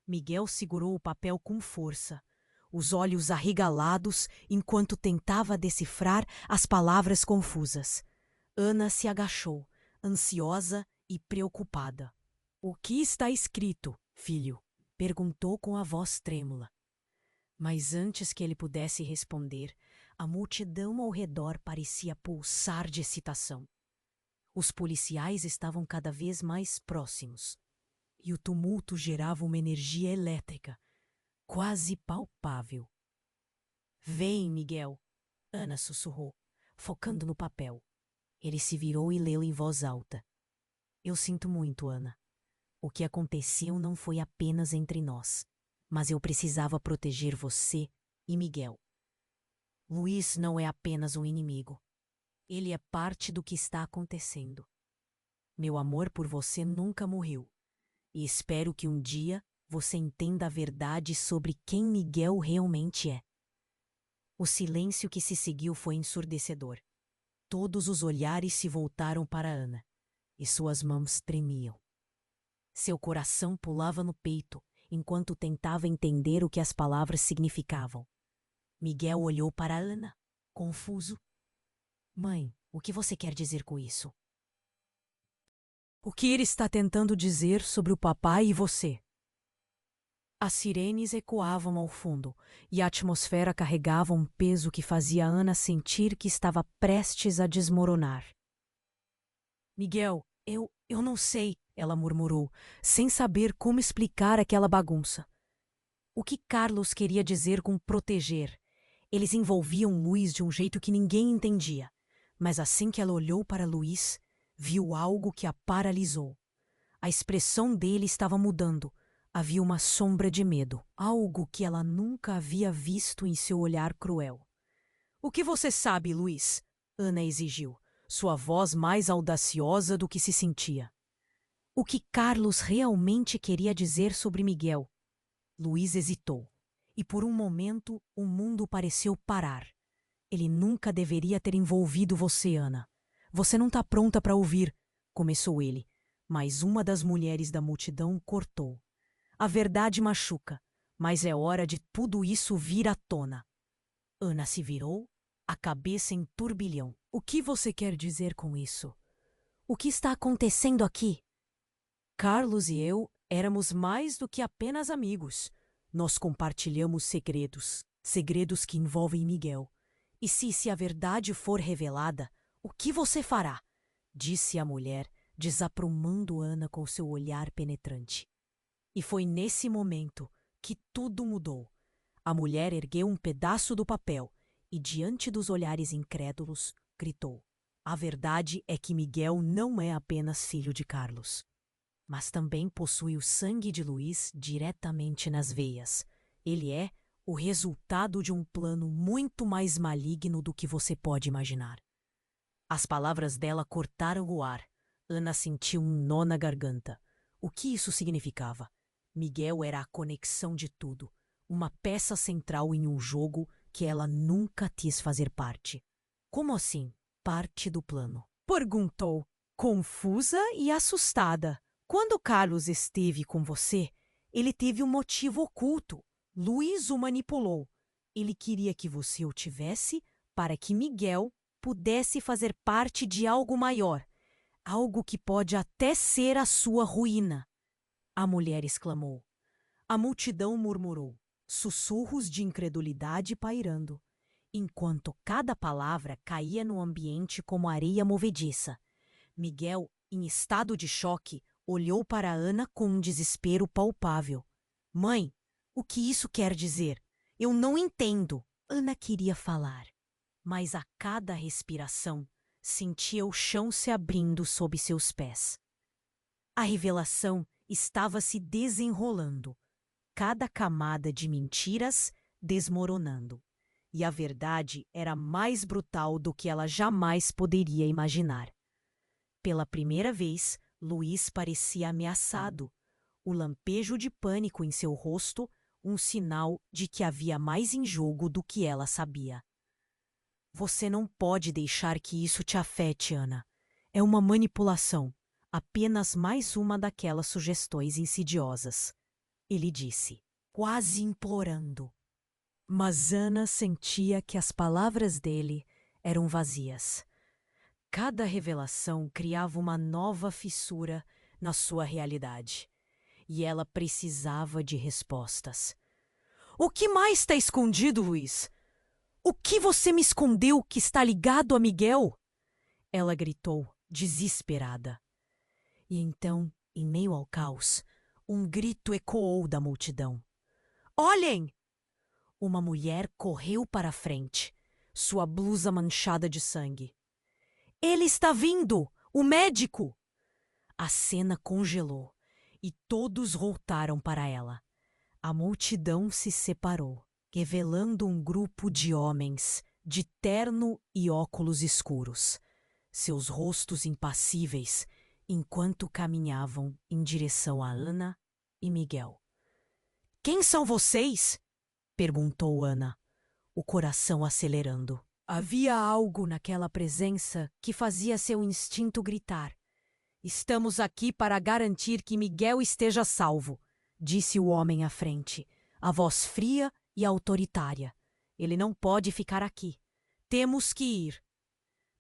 Miguel segurou o papel com força, os olhos arregalados enquanto tentava decifrar as palavras confusas. Ana se agachou, ansiosa e preocupada. O que está escrito, filho? Perguntou com a voz trêmula. Mas antes que ele pudesse responder, a multidão ao redor parecia pulsar de excitação. Os policiais estavam cada vez mais próximos, e o tumulto gerava uma energia elétrica, quase palpável. Vem, Miguel, Ana sussurrou, focando no papel. Ele se virou e leu em voz alta. Eu sinto muito, Ana. O que aconteceu não foi apenas entre nós, mas eu precisava proteger você e Miguel. Luiz não é apenas um inimigo. Ele é parte do que está acontecendo. Meu amor por você nunca morreu. E espero que um dia você entenda a verdade sobre quem Miguel realmente é. O silêncio que se seguiu foi ensurdecedor. Todos os olhares se voltaram para Ana, e suas mãos tremiam. Seu coração pulava no peito, enquanto tentava entender o que as palavras significavam. Miguel olhou para Ana, confuso. Mãe, o que você quer dizer com isso? O que ele está tentando dizer sobre o papai e você? As sirenes ecoavam ao fundo, e a atmosfera carregava um peso que fazia Ana sentir que estava prestes a desmoronar. Miguel, eu não sei, ela murmurou, sem saber como explicar aquela bagunça. O que Carlos queria dizer com proteger? Eles envolviam Luiz de um jeito que ninguém entendia, mas assim que ela olhou para Luiz, viu algo que a paralisou. A expressão dele estava mudando. Havia uma sombra de medo, algo que ela nunca havia visto em seu olhar cruel. O que você sabe, Luiz? Ana exigiu, sua voz mais audaciosa do que se sentia. O que Carlos realmente queria dizer sobre Miguel? Luiz hesitou, e por um momento o mundo pareceu parar. Ele nunca deveria ter envolvido você, Ana. Você não está pronta para ouvir, começou ele, mas uma das mulheres da multidão cortou. A verdade machuca, Mas é hora de tudo isso vir à tona. Ana se virou, a cabeça em turbilhão. O que você quer dizer com isso? O que está acontecendo aqui? Carlos e eu éramos mais do que apenas amigos. Nós compartilhamos segredos, segredos que envolvem Miguel. E se a verdade for revelada, o que você fará? Disse a mulher, desaprumando Ana com seu olhar penetrante. E foi nesse momento que tudo mudou. A mulher ergueu um pedaço do papel e, diante dos olhares incrédulos, gritou: a verdade é que Miguel não é apenas filho de Carlos, mas também possui o sangue de Luiz diretamente nas veias. Ele é o resultado de um plano muito mais maligno do que você pode imaginar. As palavras dela cortaram o ar. Ana sentiu um nó na garganta. O que isso significava? Miguel era a conexão de tudo, uma peça central em um jogo que ela nunca quis fazer parte. Como assim, parte do plano? Perguntou, confusa e assustada. Quando Carlos esteve com você, ele teve um motivo oculto. Luiz o manipulou. Ele queria que você o tivesse para que Miguel pudesse fazer parte de algo maior, algo que pode até ser a sua ruína. A mulher exclamou. A multidão murmurou, sussurros de incredulidade pairando, enquanto cada palavra caía no ambiente como areia movediça. Miguel, em estado de choque, olhou para Ana com um desespero palpável. Mãe, o que isso quer dizer? Eu não entendo. Ana queria falar, mas a cada respiração sentia o chão se abrindo sob seus pés. A revelação estava se desenrolando, cada camada de mentiras desmoronando. E a verdade era mais brutal do que ela jamais poderia imaginar. Pela primeira vez, Luiz parecia ameaçado. O lampejo de pânico em seu rosto, um sinal de que havia mais em jogo do que ela sabia. Você não pode deixar que isso te afete, Ana. É uma manipulação, apenas mais uma daquelas sugestões insidiosas. Ele disse, quase implorando. Mas Ana sentia que as palavras dele eram vazias. Cada revelação criava uma nova fissura na sua realidade. E ela precisava de respostas. O que mais está escondido, Luiz? O que você me escondeu que está ligado a Miguel? Ela gritou, desesperada. E então, em meio ao caos, um grito ecoou da multidão. Olhem! Uma mulher correu para a frente, sua blusa manchada de sangue. Ele está vindo! O médico! A cena congelou e todos voltaram para ela. A multidão se separou, revelando um grupo de homens de terno e óculos escuros, seus rostos impassíveis, enquanto caminhavam em direção a Ana e Miguel. Quem são vocês? Perguntou Ana, o coração acelerando. Havia algo naquela presença que fazia seu instinto gritar. Estamos aqui para garantir que Miguel esteja salvo, disse o homem à frente, a voz fria e autoritária. Ele não pode ficar aqui. Temos que ir.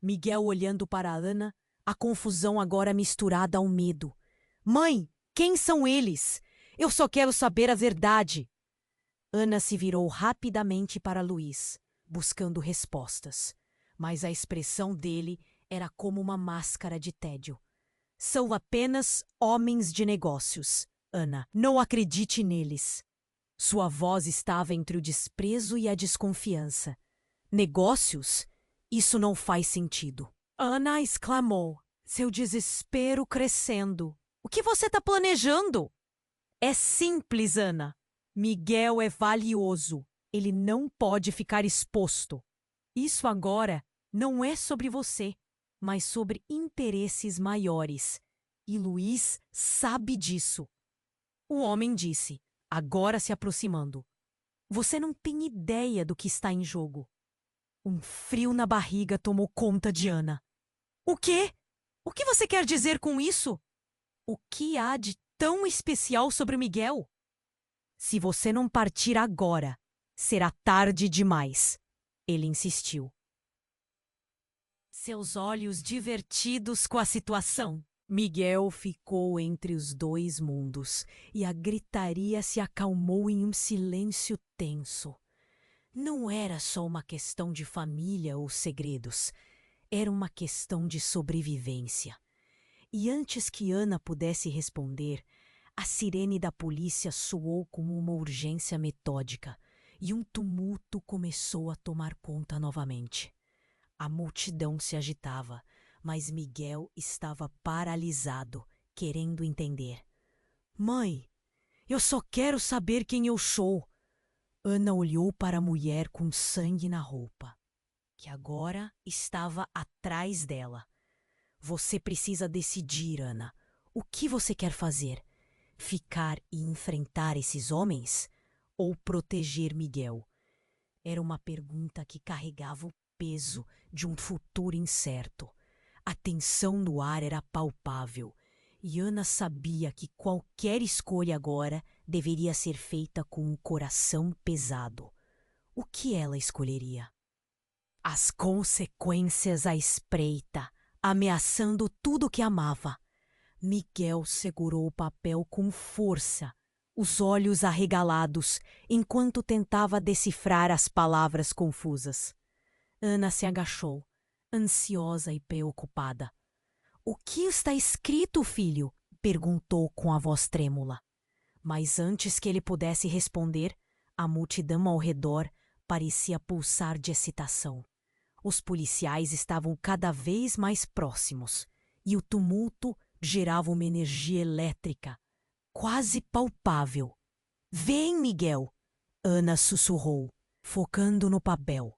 Miguel olhando para Ana, a confusão agora misturada ao medo. Mãe, quem são eles? Eu só quero saber a verdade. Ana se virou rapidamente para Luiz, buscando respostas, mas a expressão dele era como uma máscara de tédio. São apenas homens de negócios, Ana. Não acredite neles. Sua voz estava entre o desprezo e a desconfiança. Negócios? Isso não faz sentido. Ana exclamou, seu desespero crescendo. O que você está planejando? É simples, Ana. Miguel é valioso. Ele não pode ficar exposto. Isso agora não é sobre você, mas sobre interesses maiores. E Luiz sabe disso. O homem disse, agora se aproximando. Você não tem ideia do que está em jogo. Um frio na barriga tomou conta de Ana. O quê? O que você quer dizer com isso? O que há de tão especial sobre Miguel? Se você não partir agora, será tarde demais. Ele insistiu. Seus olhos divertidos com a situação. Miguel ficou entre os dois mundos e a gritaria se acalmou em um silêncio tenso. Não era só uma questão de família ou segredos. Era uma questão de sobrevivência. E antes que Ana pudesse responder, a sirene da polícia soou como uma urgência metódica e um tumulto começou a tomar conta novamente. A multidão se agitava, mas Miguel estava paralisado, querendo entender. Mãe, eu só quero saber quem eu sou. Ana olhou para a mulher com sangue na roupa, que agora estava atrás dela. Você precisa decidir, Ana. O que você quer fazer? Ficar e enfrentar esses homens? Ou proteger Miguel? Era uma pergunta que carregava o peso de um futuro incerto. A tensão no ar era palpável, e Ana sabia que qualquer escolha agora deveria ser feita com um coração pesado. O que ela escolheria? As consequências à espreita, ameaçando tudo que amava. Miguel segurou o papel com força, os olhos arregalados, enquanto tentava decifrar as palavras confusas. Ana se agachou, ansiosa e preocupada. O que está escrito, filho? Perguntou com a voz trêmula. Mas antes que ele pudesse responder, a multidão ao redor parecia pulsar de excitação. Os policiais estavam cada vez mais próximos, e o tumulto gerava uma energia elétrica, quase palpável. Vem, Miguel! Ana sussurrou, focando no papel.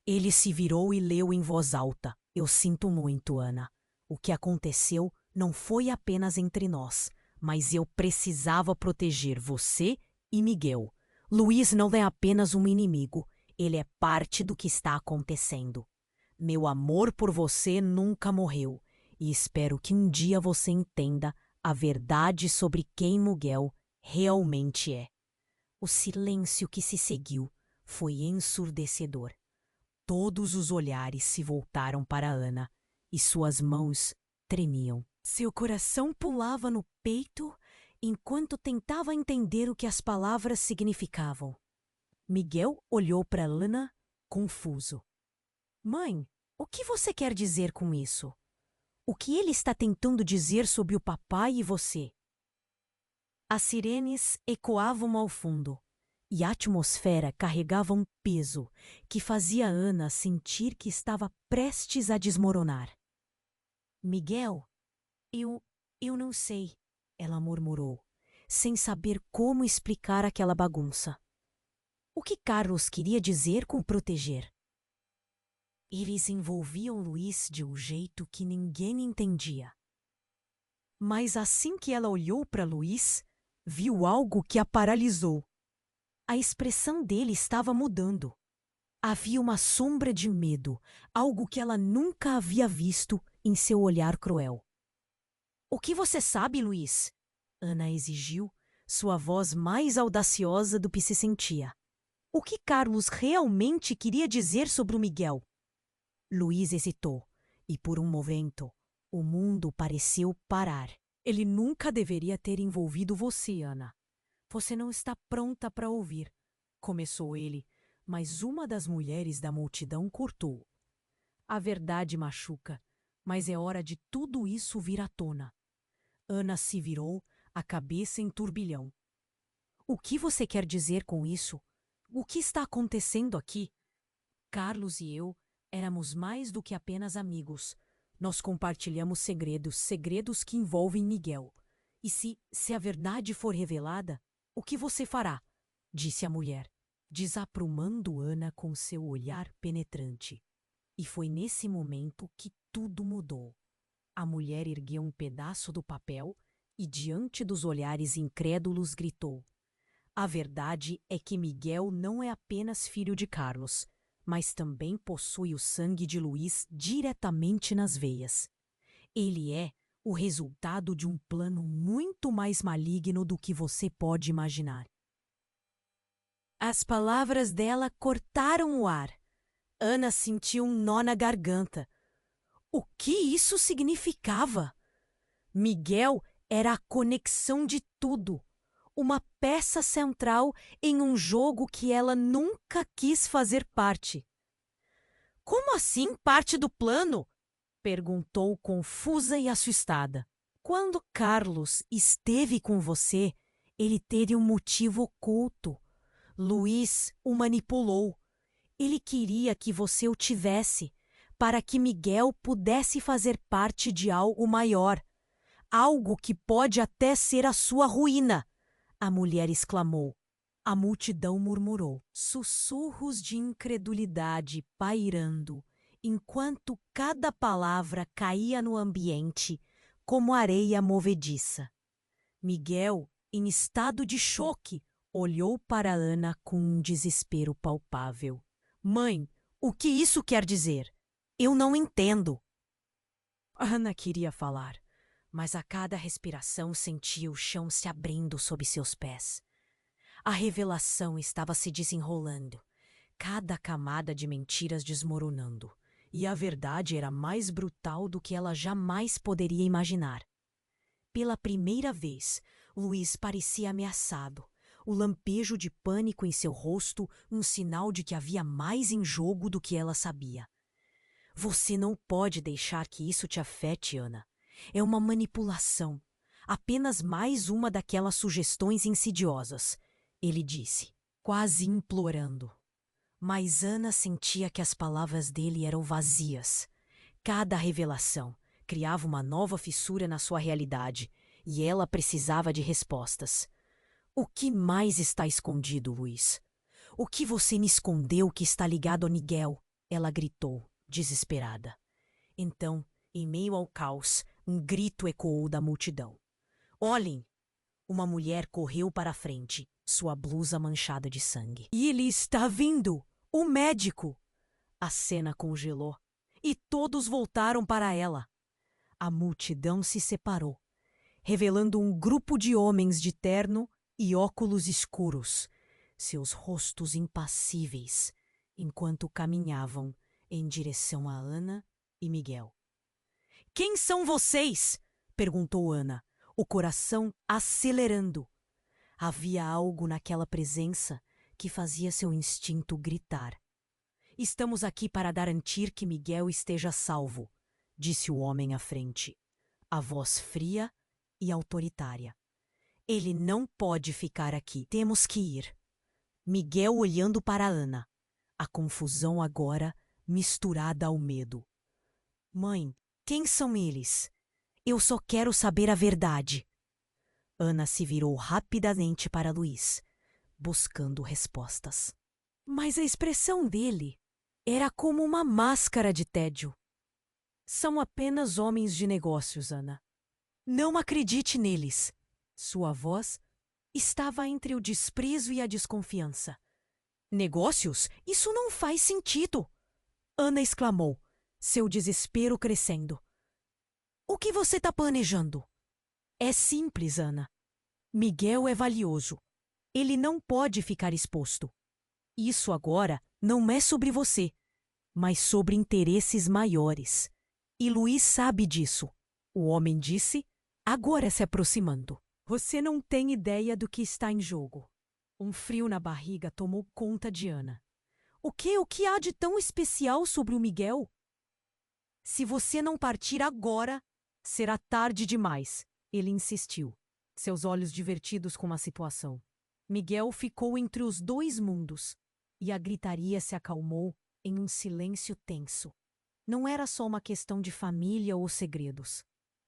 Ele se virou e leu em voz alta. Eu sinto muito, Ana. O que aconteceu não foi apenas entre nós, mas eu precisava proteger você e Miguel. Luiz não é apenas um inimigo, ele é parte do que está acontecendo. Meu amor por você nunca morreu, e espero que um dia você entenda a verdade sobre quem Miguel realmente é. O silêncio que se seguiu foi ensurdecedor. Todos os olhares se voltaram para Ana e suas mãos tremiam. Seu coração pulava no peito enquanto tentava entender o que as palavras significavam. Miguel olhou para Ana, confuso. Mãe, o que você quer dizer com isso? O que ele está tentando dizer sobre o papai e você? As sirenes ecoavam ao fundo, e a atmosfera carregava um peso que fazia Ana sentir que estava prestes a desmoronar. Miguel, eu não sei, ela murmurou, sem saber como explicar aquela bagunça. O que Carlos queria dizer com proteger? Eles envolviam Luiz de um jeito que ninguém entendia. Mas assim que ela olhou para Luiz, viu algo que a paralisou. A expressão dele estava mudando. Havia uma sombra de medo, algo que ela nunca havia visto em seu olhar cruel. O que você sabe, Luiz? Ana exigiu, sua voz mais audaciosa do que se sentia. O que Carlos realmente queria dizer sobre o Miguel? Luiz hesitou, e por um momento, o mundo pareceu parar. Ele nunca deveria ter envolvido você, Ana. Você não está pronta para ouvir, começou ele, mas uma das mulheres da multidão cortou. A verdade machuca, mas é hora de tudo isso vir à tona. Ana se virou, a cabeça em turbilhão. O que você quer dizer com isso? O que está acontecendo aqui? Carlos e eu éramos mais do que apenas amigos. Nós compartilhamos segredos que envolvem Miguel. E se a verdade for revelada, o que você fará? Disse a mulher, desaprumando Ana com seu olhar penetrante. E foi nesse momento que tudo mudou. A mulher ergueu um pedaço do papel e, diante dos olhares incrédulos, gritou: A verdade é que Miguel não é apenas filho de Carlos, mas também possui o sangue de Luiz diretamente nas veias. Ele é o resultado de um plano muito mais maligno do que você pode imaginar. As palavras dela cortaram o ar. Ana sentiu um nó na garganta. O que isso significava? Miguel era a conexão de tudo, uma peça central em um jogo que ela nunca quis fazer parte. Como assim parte do plano? Perguntou confusa e assustada. Quando Carlos esteve com você, ele teve um motivo oculto. Luiz o manipulou. Ele queria que você o tivesse, para que Miguel pudesse fazer parte de algo maior. Algo que pode até ser a sua ruína, a mulher exclamou. A multidão murmurou, sussurros de incredulidade pairando, enquanto cada palavra caía no ambiente como areia movediça. Miguel, em estado de choque, olhou para Ana com um desespero palpável. Mãe, o que isso quer dizer? Eu não entendo. Ana queria falar, mas a cada respiração sentia o chão se abrindo sob seus pés. A revelação estava se desenrolando, cada camada de mentiras desmoronando, e a verdade era mais brutal do que ela jamais poderia imaginar. Pela primeira vez, Luiz parecia ameaçado, o lampejo de pânico em seu rosto um sinal de que havia mais em jogo do que ela sabia. Você não pode deixar que isso te afete, Ana. É uma manipulação, apenas mais uma daquelas sugestões insidiosas, ele disse, quase implorando. Mas Ana sentia que as palavras dele eram vazias. Cada revelação criava uma nova fissura na sua realidade, e ela precisava de respostas. O que mais está escondido, Luiz? O que você me escondeu que está ligado a Miguel? Ela gritou, desesperada. Então, em meio ao caos, um grito ecoou da multidão. Olhem! Uma mulher correu para a frente, sua blusa manchada de sangue. E ele está vindo! O médico! A cena congelou, e todos voltaram para ela. A multidão se separou, revelando um grupo de homens de terno e óculos escuros, seus rostos impassíveis, enquanto caminhavam em direção a Ana e Miguel. Quem são vocês? Perguntou Ana, o coração acelerando. Havia algo naquela presença que fazia seu instinto gritar. Estamos aqui para garantir que Miguel esteja salvo, disse o homem à frente, a voz fria e autoritária. Ele não pode ficar aqui. Temos que ir. Miguel olhando para Ana. A confusão agora misturada ao medo. Mãe, quem são eles? Eu só quero saber a verdade. Ana se virou rapidamente para Luiz, buscando respostas. Mas a expressão dele era como uma máscara de tédio. São apenas homens de negócios, Ana. Não acredite neles. Sua voz estava entre o desprezo e a desconfiança. Negócios? Isso não faz sentido! Ana exclamou, seu desespero crescendo. O que você está planejando? É simples, Ana. Miguel é valioso. Ele não pode ficar exposto. Isso agora não é sobre você, mas sobre interesses maiores. E Luiz sabe disso. O homem disse, agora se aproximando. Você não tem ideia do que está em jogo. Um frio na barriga tomou conta de Ana. O que há de tão especial sobre o Miguel? Se você não partir agora, será tarde demais, ele insistiu, seus olhos divertidos com a situação. Miguel ficou entre os dois mundos, e a gritaria se acalmou em um silêncio tenso. Não era só uma questão de família ou segredos.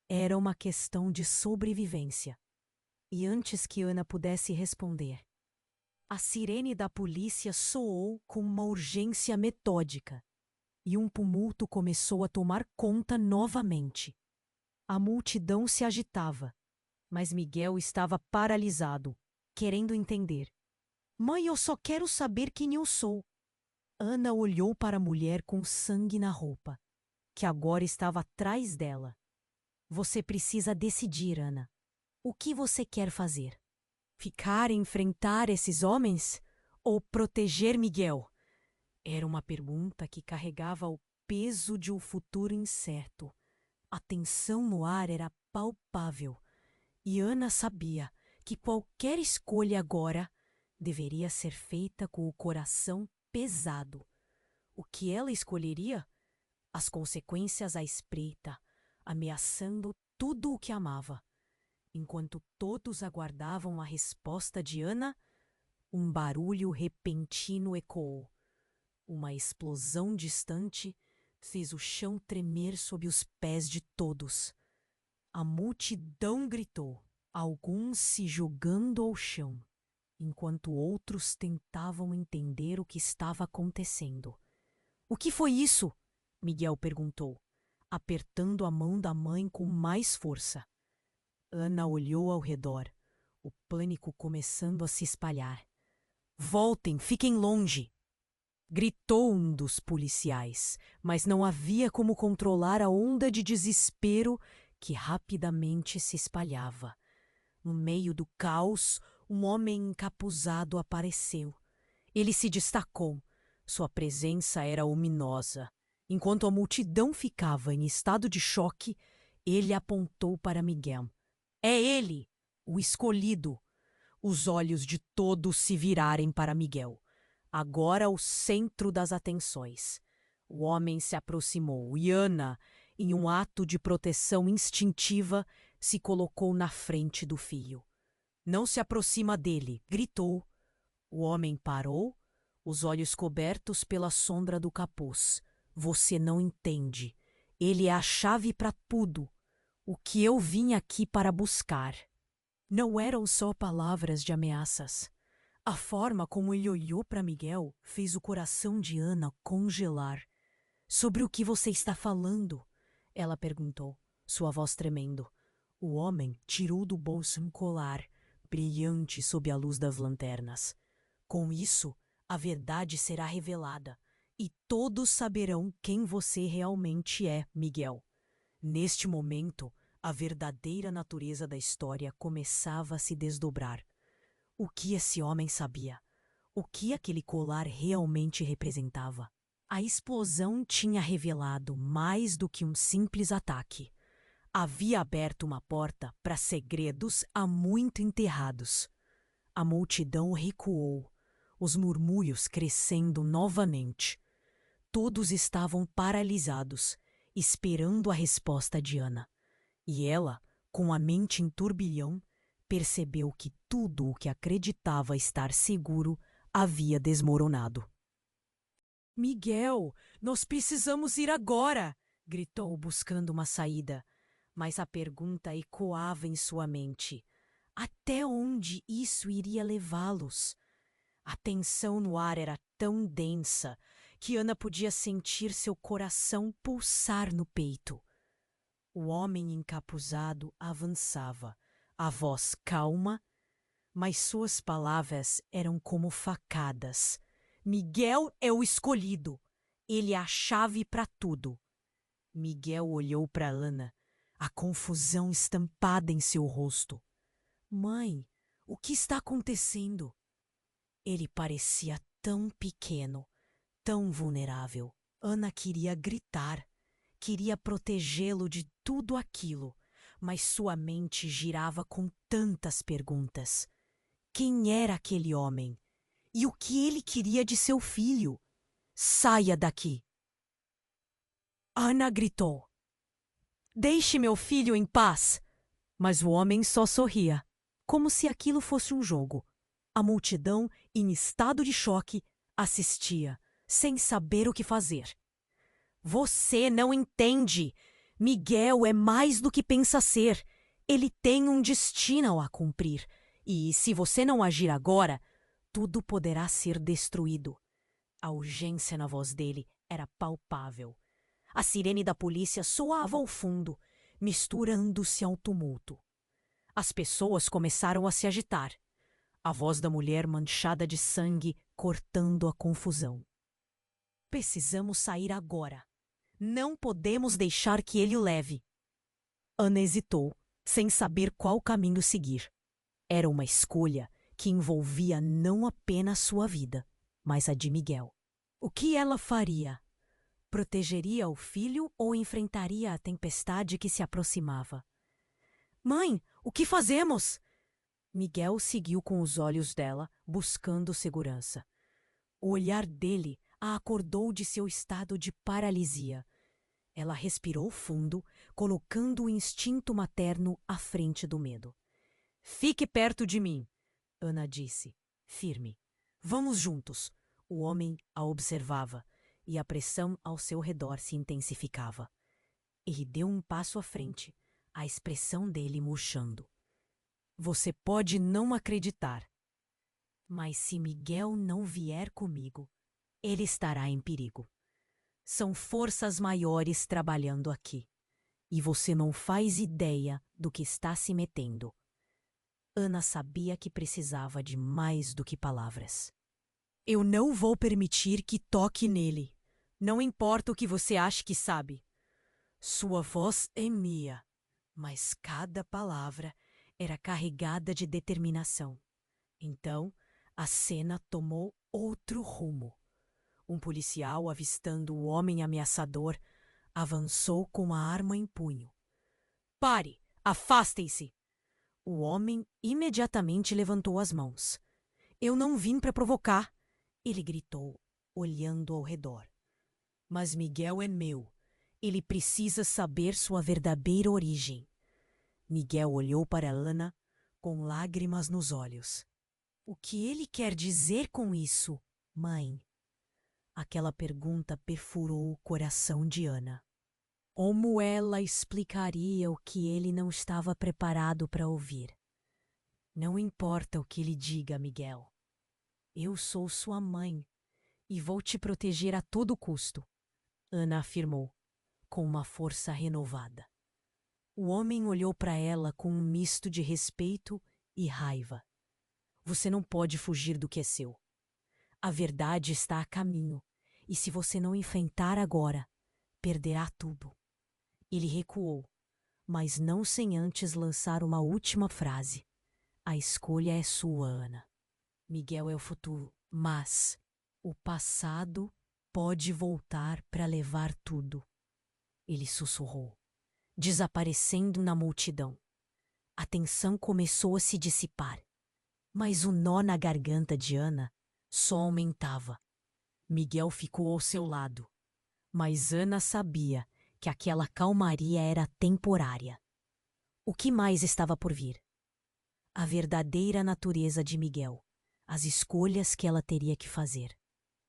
Era uma questão de sobrevivência. E antes que Ana pudesse responder, a sirene da polícia soou com uma urgência metódica, e um tumulto começou a tomar conta novamente. A multidão se agitava, mas Miguel estava paralisado, querendo entender. Mãe, eu só quero saber quem eu sou. Ana olhou para a mulher com sangue na roupa, que agora estava atrás dela. Você precisa decidir, Ana. O que você quer fazer? Ficar e enfrentar esses homens? ou proteger Miguel? Era uma pergunta que carregava o peso de um futuro incerto. A tensão no ar era palpável, e Ana sabia que qualquer escolha agora deveria ser feita com o coração pesado. O que ela escolheria? As consequências à espreita, ameaçando tudo o que amava. Enquanto todos aguardavam a resposta de Ana, um barulho repentino ecoou. Uma explosão distante fez o chão tremer sob os pés de todos. A multidão gritou, alguns se jogando ao chão, enquanto outros tentavam entender o que estava acontecendo. "O que foi isso?" Miguel perguntou, apertando a mão da mãe com mais força. Ana olhou ao redor, o pânico começando a se espalhar. "Voltem, fiquem longe!" Gritou um dos policiais, mas não havia como controlar a onda de desespero que rapidamente se espalhava. No meio do caos, um homem encapuzado apareceu. Ele se destacou. Sua presença era ominosa. Enquanto a multidão ficava em estado de choque, ele apontou para Miguel. "É ele, o escolhido." Os olhos de todos se viraram para Miguel, agora o centro das atenções. O homem se aproximou e Ana, em um ato de proteção instintiva, se colocou na frente do filho. "Não se aproxima dele!" gritou. O homem parou, os olhos cobertos pela sombra do capuz. "Você não entende. Ele é a chave para tudo. O que eu vim aqui para buscar." Não eram só palavras de ameaças. A forma como ele olhou para Miguel fez o coração de Ana congelar. "Sobre o que você está falando?" ela perguntou, sua voz tremendo. O homem tirou do bolso um colar, brilhante sob a luz das lanternas. "Com isso, a verdade será revelada, e todos saberão quem você realmente é, Miguel." Neste momento, a verdadeira natureza da história começava a se desdobrar. O que esse homem sabia? O que aquele colar realmente representava? A explosão tinha revelado mais do que um simples ataque. Havia aberto uma porta para segredos há muito enterrados. A multidão recuou, os murmúrios crescendo novamente. Todos estavam paralisados, esperando a resposta de Ana. E ela, com a mente em turbilhão, percebeu que tudo o que acreditava estar seguro havia desmoronado. "Miguel, nós precisamos ir agora!" gritou, buscando uma saída. Mas a pergunta ecoava em sua mente. Até onde isso iria levá-los? A tensão no ar era tão densa que Ana podia sentir seu coração pulsar no peito. O homem encapuzado avançava, a voz calma, mas suas palavras eram como facadas. "Miguel é o escolhido. Ele é a chave para tudo." Miguel olhou para Ana, a confusão estampada em seu rosto. "Mãe, o que está acontecendo?" Ele parecia tão pequeno, tão vulnerável. Ana queria gritar. Queria protegê-lo de tudo aquilo, mas sua mente girava com tantas perguntas. Quem era aquele homem? E o que ele queria de seu filho? "Saia daqui!" Ana gritou. "Deixe meu filho em paz!" Mas o homem só sorria, como se aquilo fosse um jogo. A multidão, em estado de choque, assistia, sem saber o que fazer. "Você não entende! Miguel é mais do que pensa ser. Ele tem um destino a cumprir. E, se você não agir agora, tudo poderá ser destruído." A urgência na voz dele era palpável. A sirene da polícia soava ao fundo, misturando-se ao tumulto. As pessoas começaram a se agitar. A voz da mulher manchada de sangue cortando a confusão. "Precisamos sair agora. Não podemos deixar que ele o leve." Ana hesitou, sem saber qual caminho seguir. Era uma escolha que envolvia não apenas sua vida, mas a de Miguel. O que ela faria? Protegeria o filho ou enfrentaria a tempestade que se aproximava? Mãe, o que fazemos? Miguel seguiu com os olhos dela, buscando segurança. O olhar dele a acordou de seu estado de paralisia. Ela respirou fundo, colocando o instinto materno à frente do medo. Fique perto de mim, Ana disse, firme. Vamos juntos. O homem a observava, e a pressão ao seu redor se intensificava. Ele deu um passo à frente, a expressão dele murchando. Você pode não acreditar, mas se Miguel não vier comigo, ele estará em perigo. São forças maiores trabalhando aqui, e você não faz ideia do que está se metendo. Ana sabia que precisava de mais do que palavras. Eu não vou permitir que toque nele. Não importa o que você ache que sabe. Sua voz é minha, mas cada palavra era carregada de determinação. Então, a cena tomou outro rumo. Um policial, avistando o homem ameaçador, avançou com a arma em punho. Pare! Afastem-se! O homem imediatamente levantou as mãos. Eu não vim para provocar, ele gritou, olhando ao redor. Mas Miguel é meu. Ele precisa saber sua verdadeira origem. Miguel olhou para Ana com lágrimas nos olhos. O que ele quer dizer com isso, mãe? Aquela pergunta perfurou o coração de Ana. Como ela explicaria o que ele não estava preparado para ouvir? Não importa o que ele diga, Miguel. Eu sou sua mãe e vou te proteger a todo custo, Ana afirmou, com uma força renovada. O homem olhou para ela com um misto de respeito e raiva. Você não pode fugir do que é seu. A verdade está a caminho, e se você não enfrentar agora, perderá tudo. Ele recuou, mas não sem antes lançar uma última frase. A escolha é sua, Ana. Miguel é o futuro, mas o passado pode voltar para levar tudo. Ele sussurrou, desaparecendo na multidão. A tensão começou a se dissipar, mas o nó na garganta de Ana só aumentava. Miguel ficou ao seu lado, mas Ana sabia que aquela calmaria era temporária. O que mais estava por vir? A verdadeira natureza de Miguel, as escolhas que ela teria que fazer.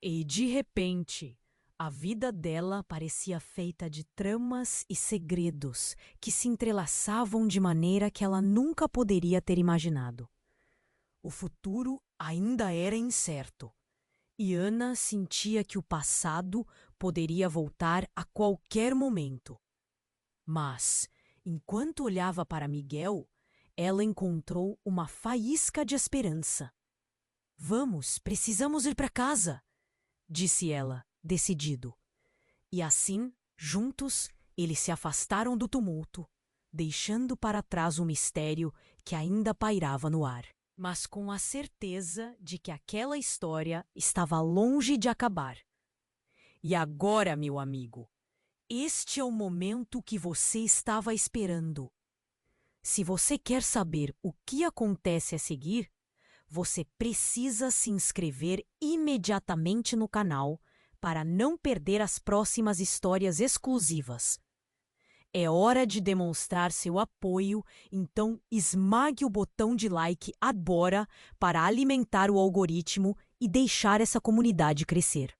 E, de repente, a vida dela parecia feita de tramas e segredos que se entrelaçavam de maneira que ela nunca poderia ter imaginado. O futuro ainda era incerto, e Ana sentia que o passado poderia voltar a qualquer momento. Mas, enquanto olhava para Miguel, ela encontrou uma faísca de esperança. Vamos, precisamos ir para casa, disse ela, decidido. E assim, juntos, eles se afastaram do tumulto, deixando para trás o mistério que ainda pairava no ar, mas com a certeza de que aquela história estava longe de acabar. E agora, meu amigo, este é o momento que você estava esperando. Se você quer saber o que acontece a seguir, você precisa se inscrever imediatamente no canal para não perder as próximas histórias exclusivas. É hora de demonstrar seu apoio, então esmague o botão de like agora para alimentar o algoritmo e deixar essa comunidade crescer.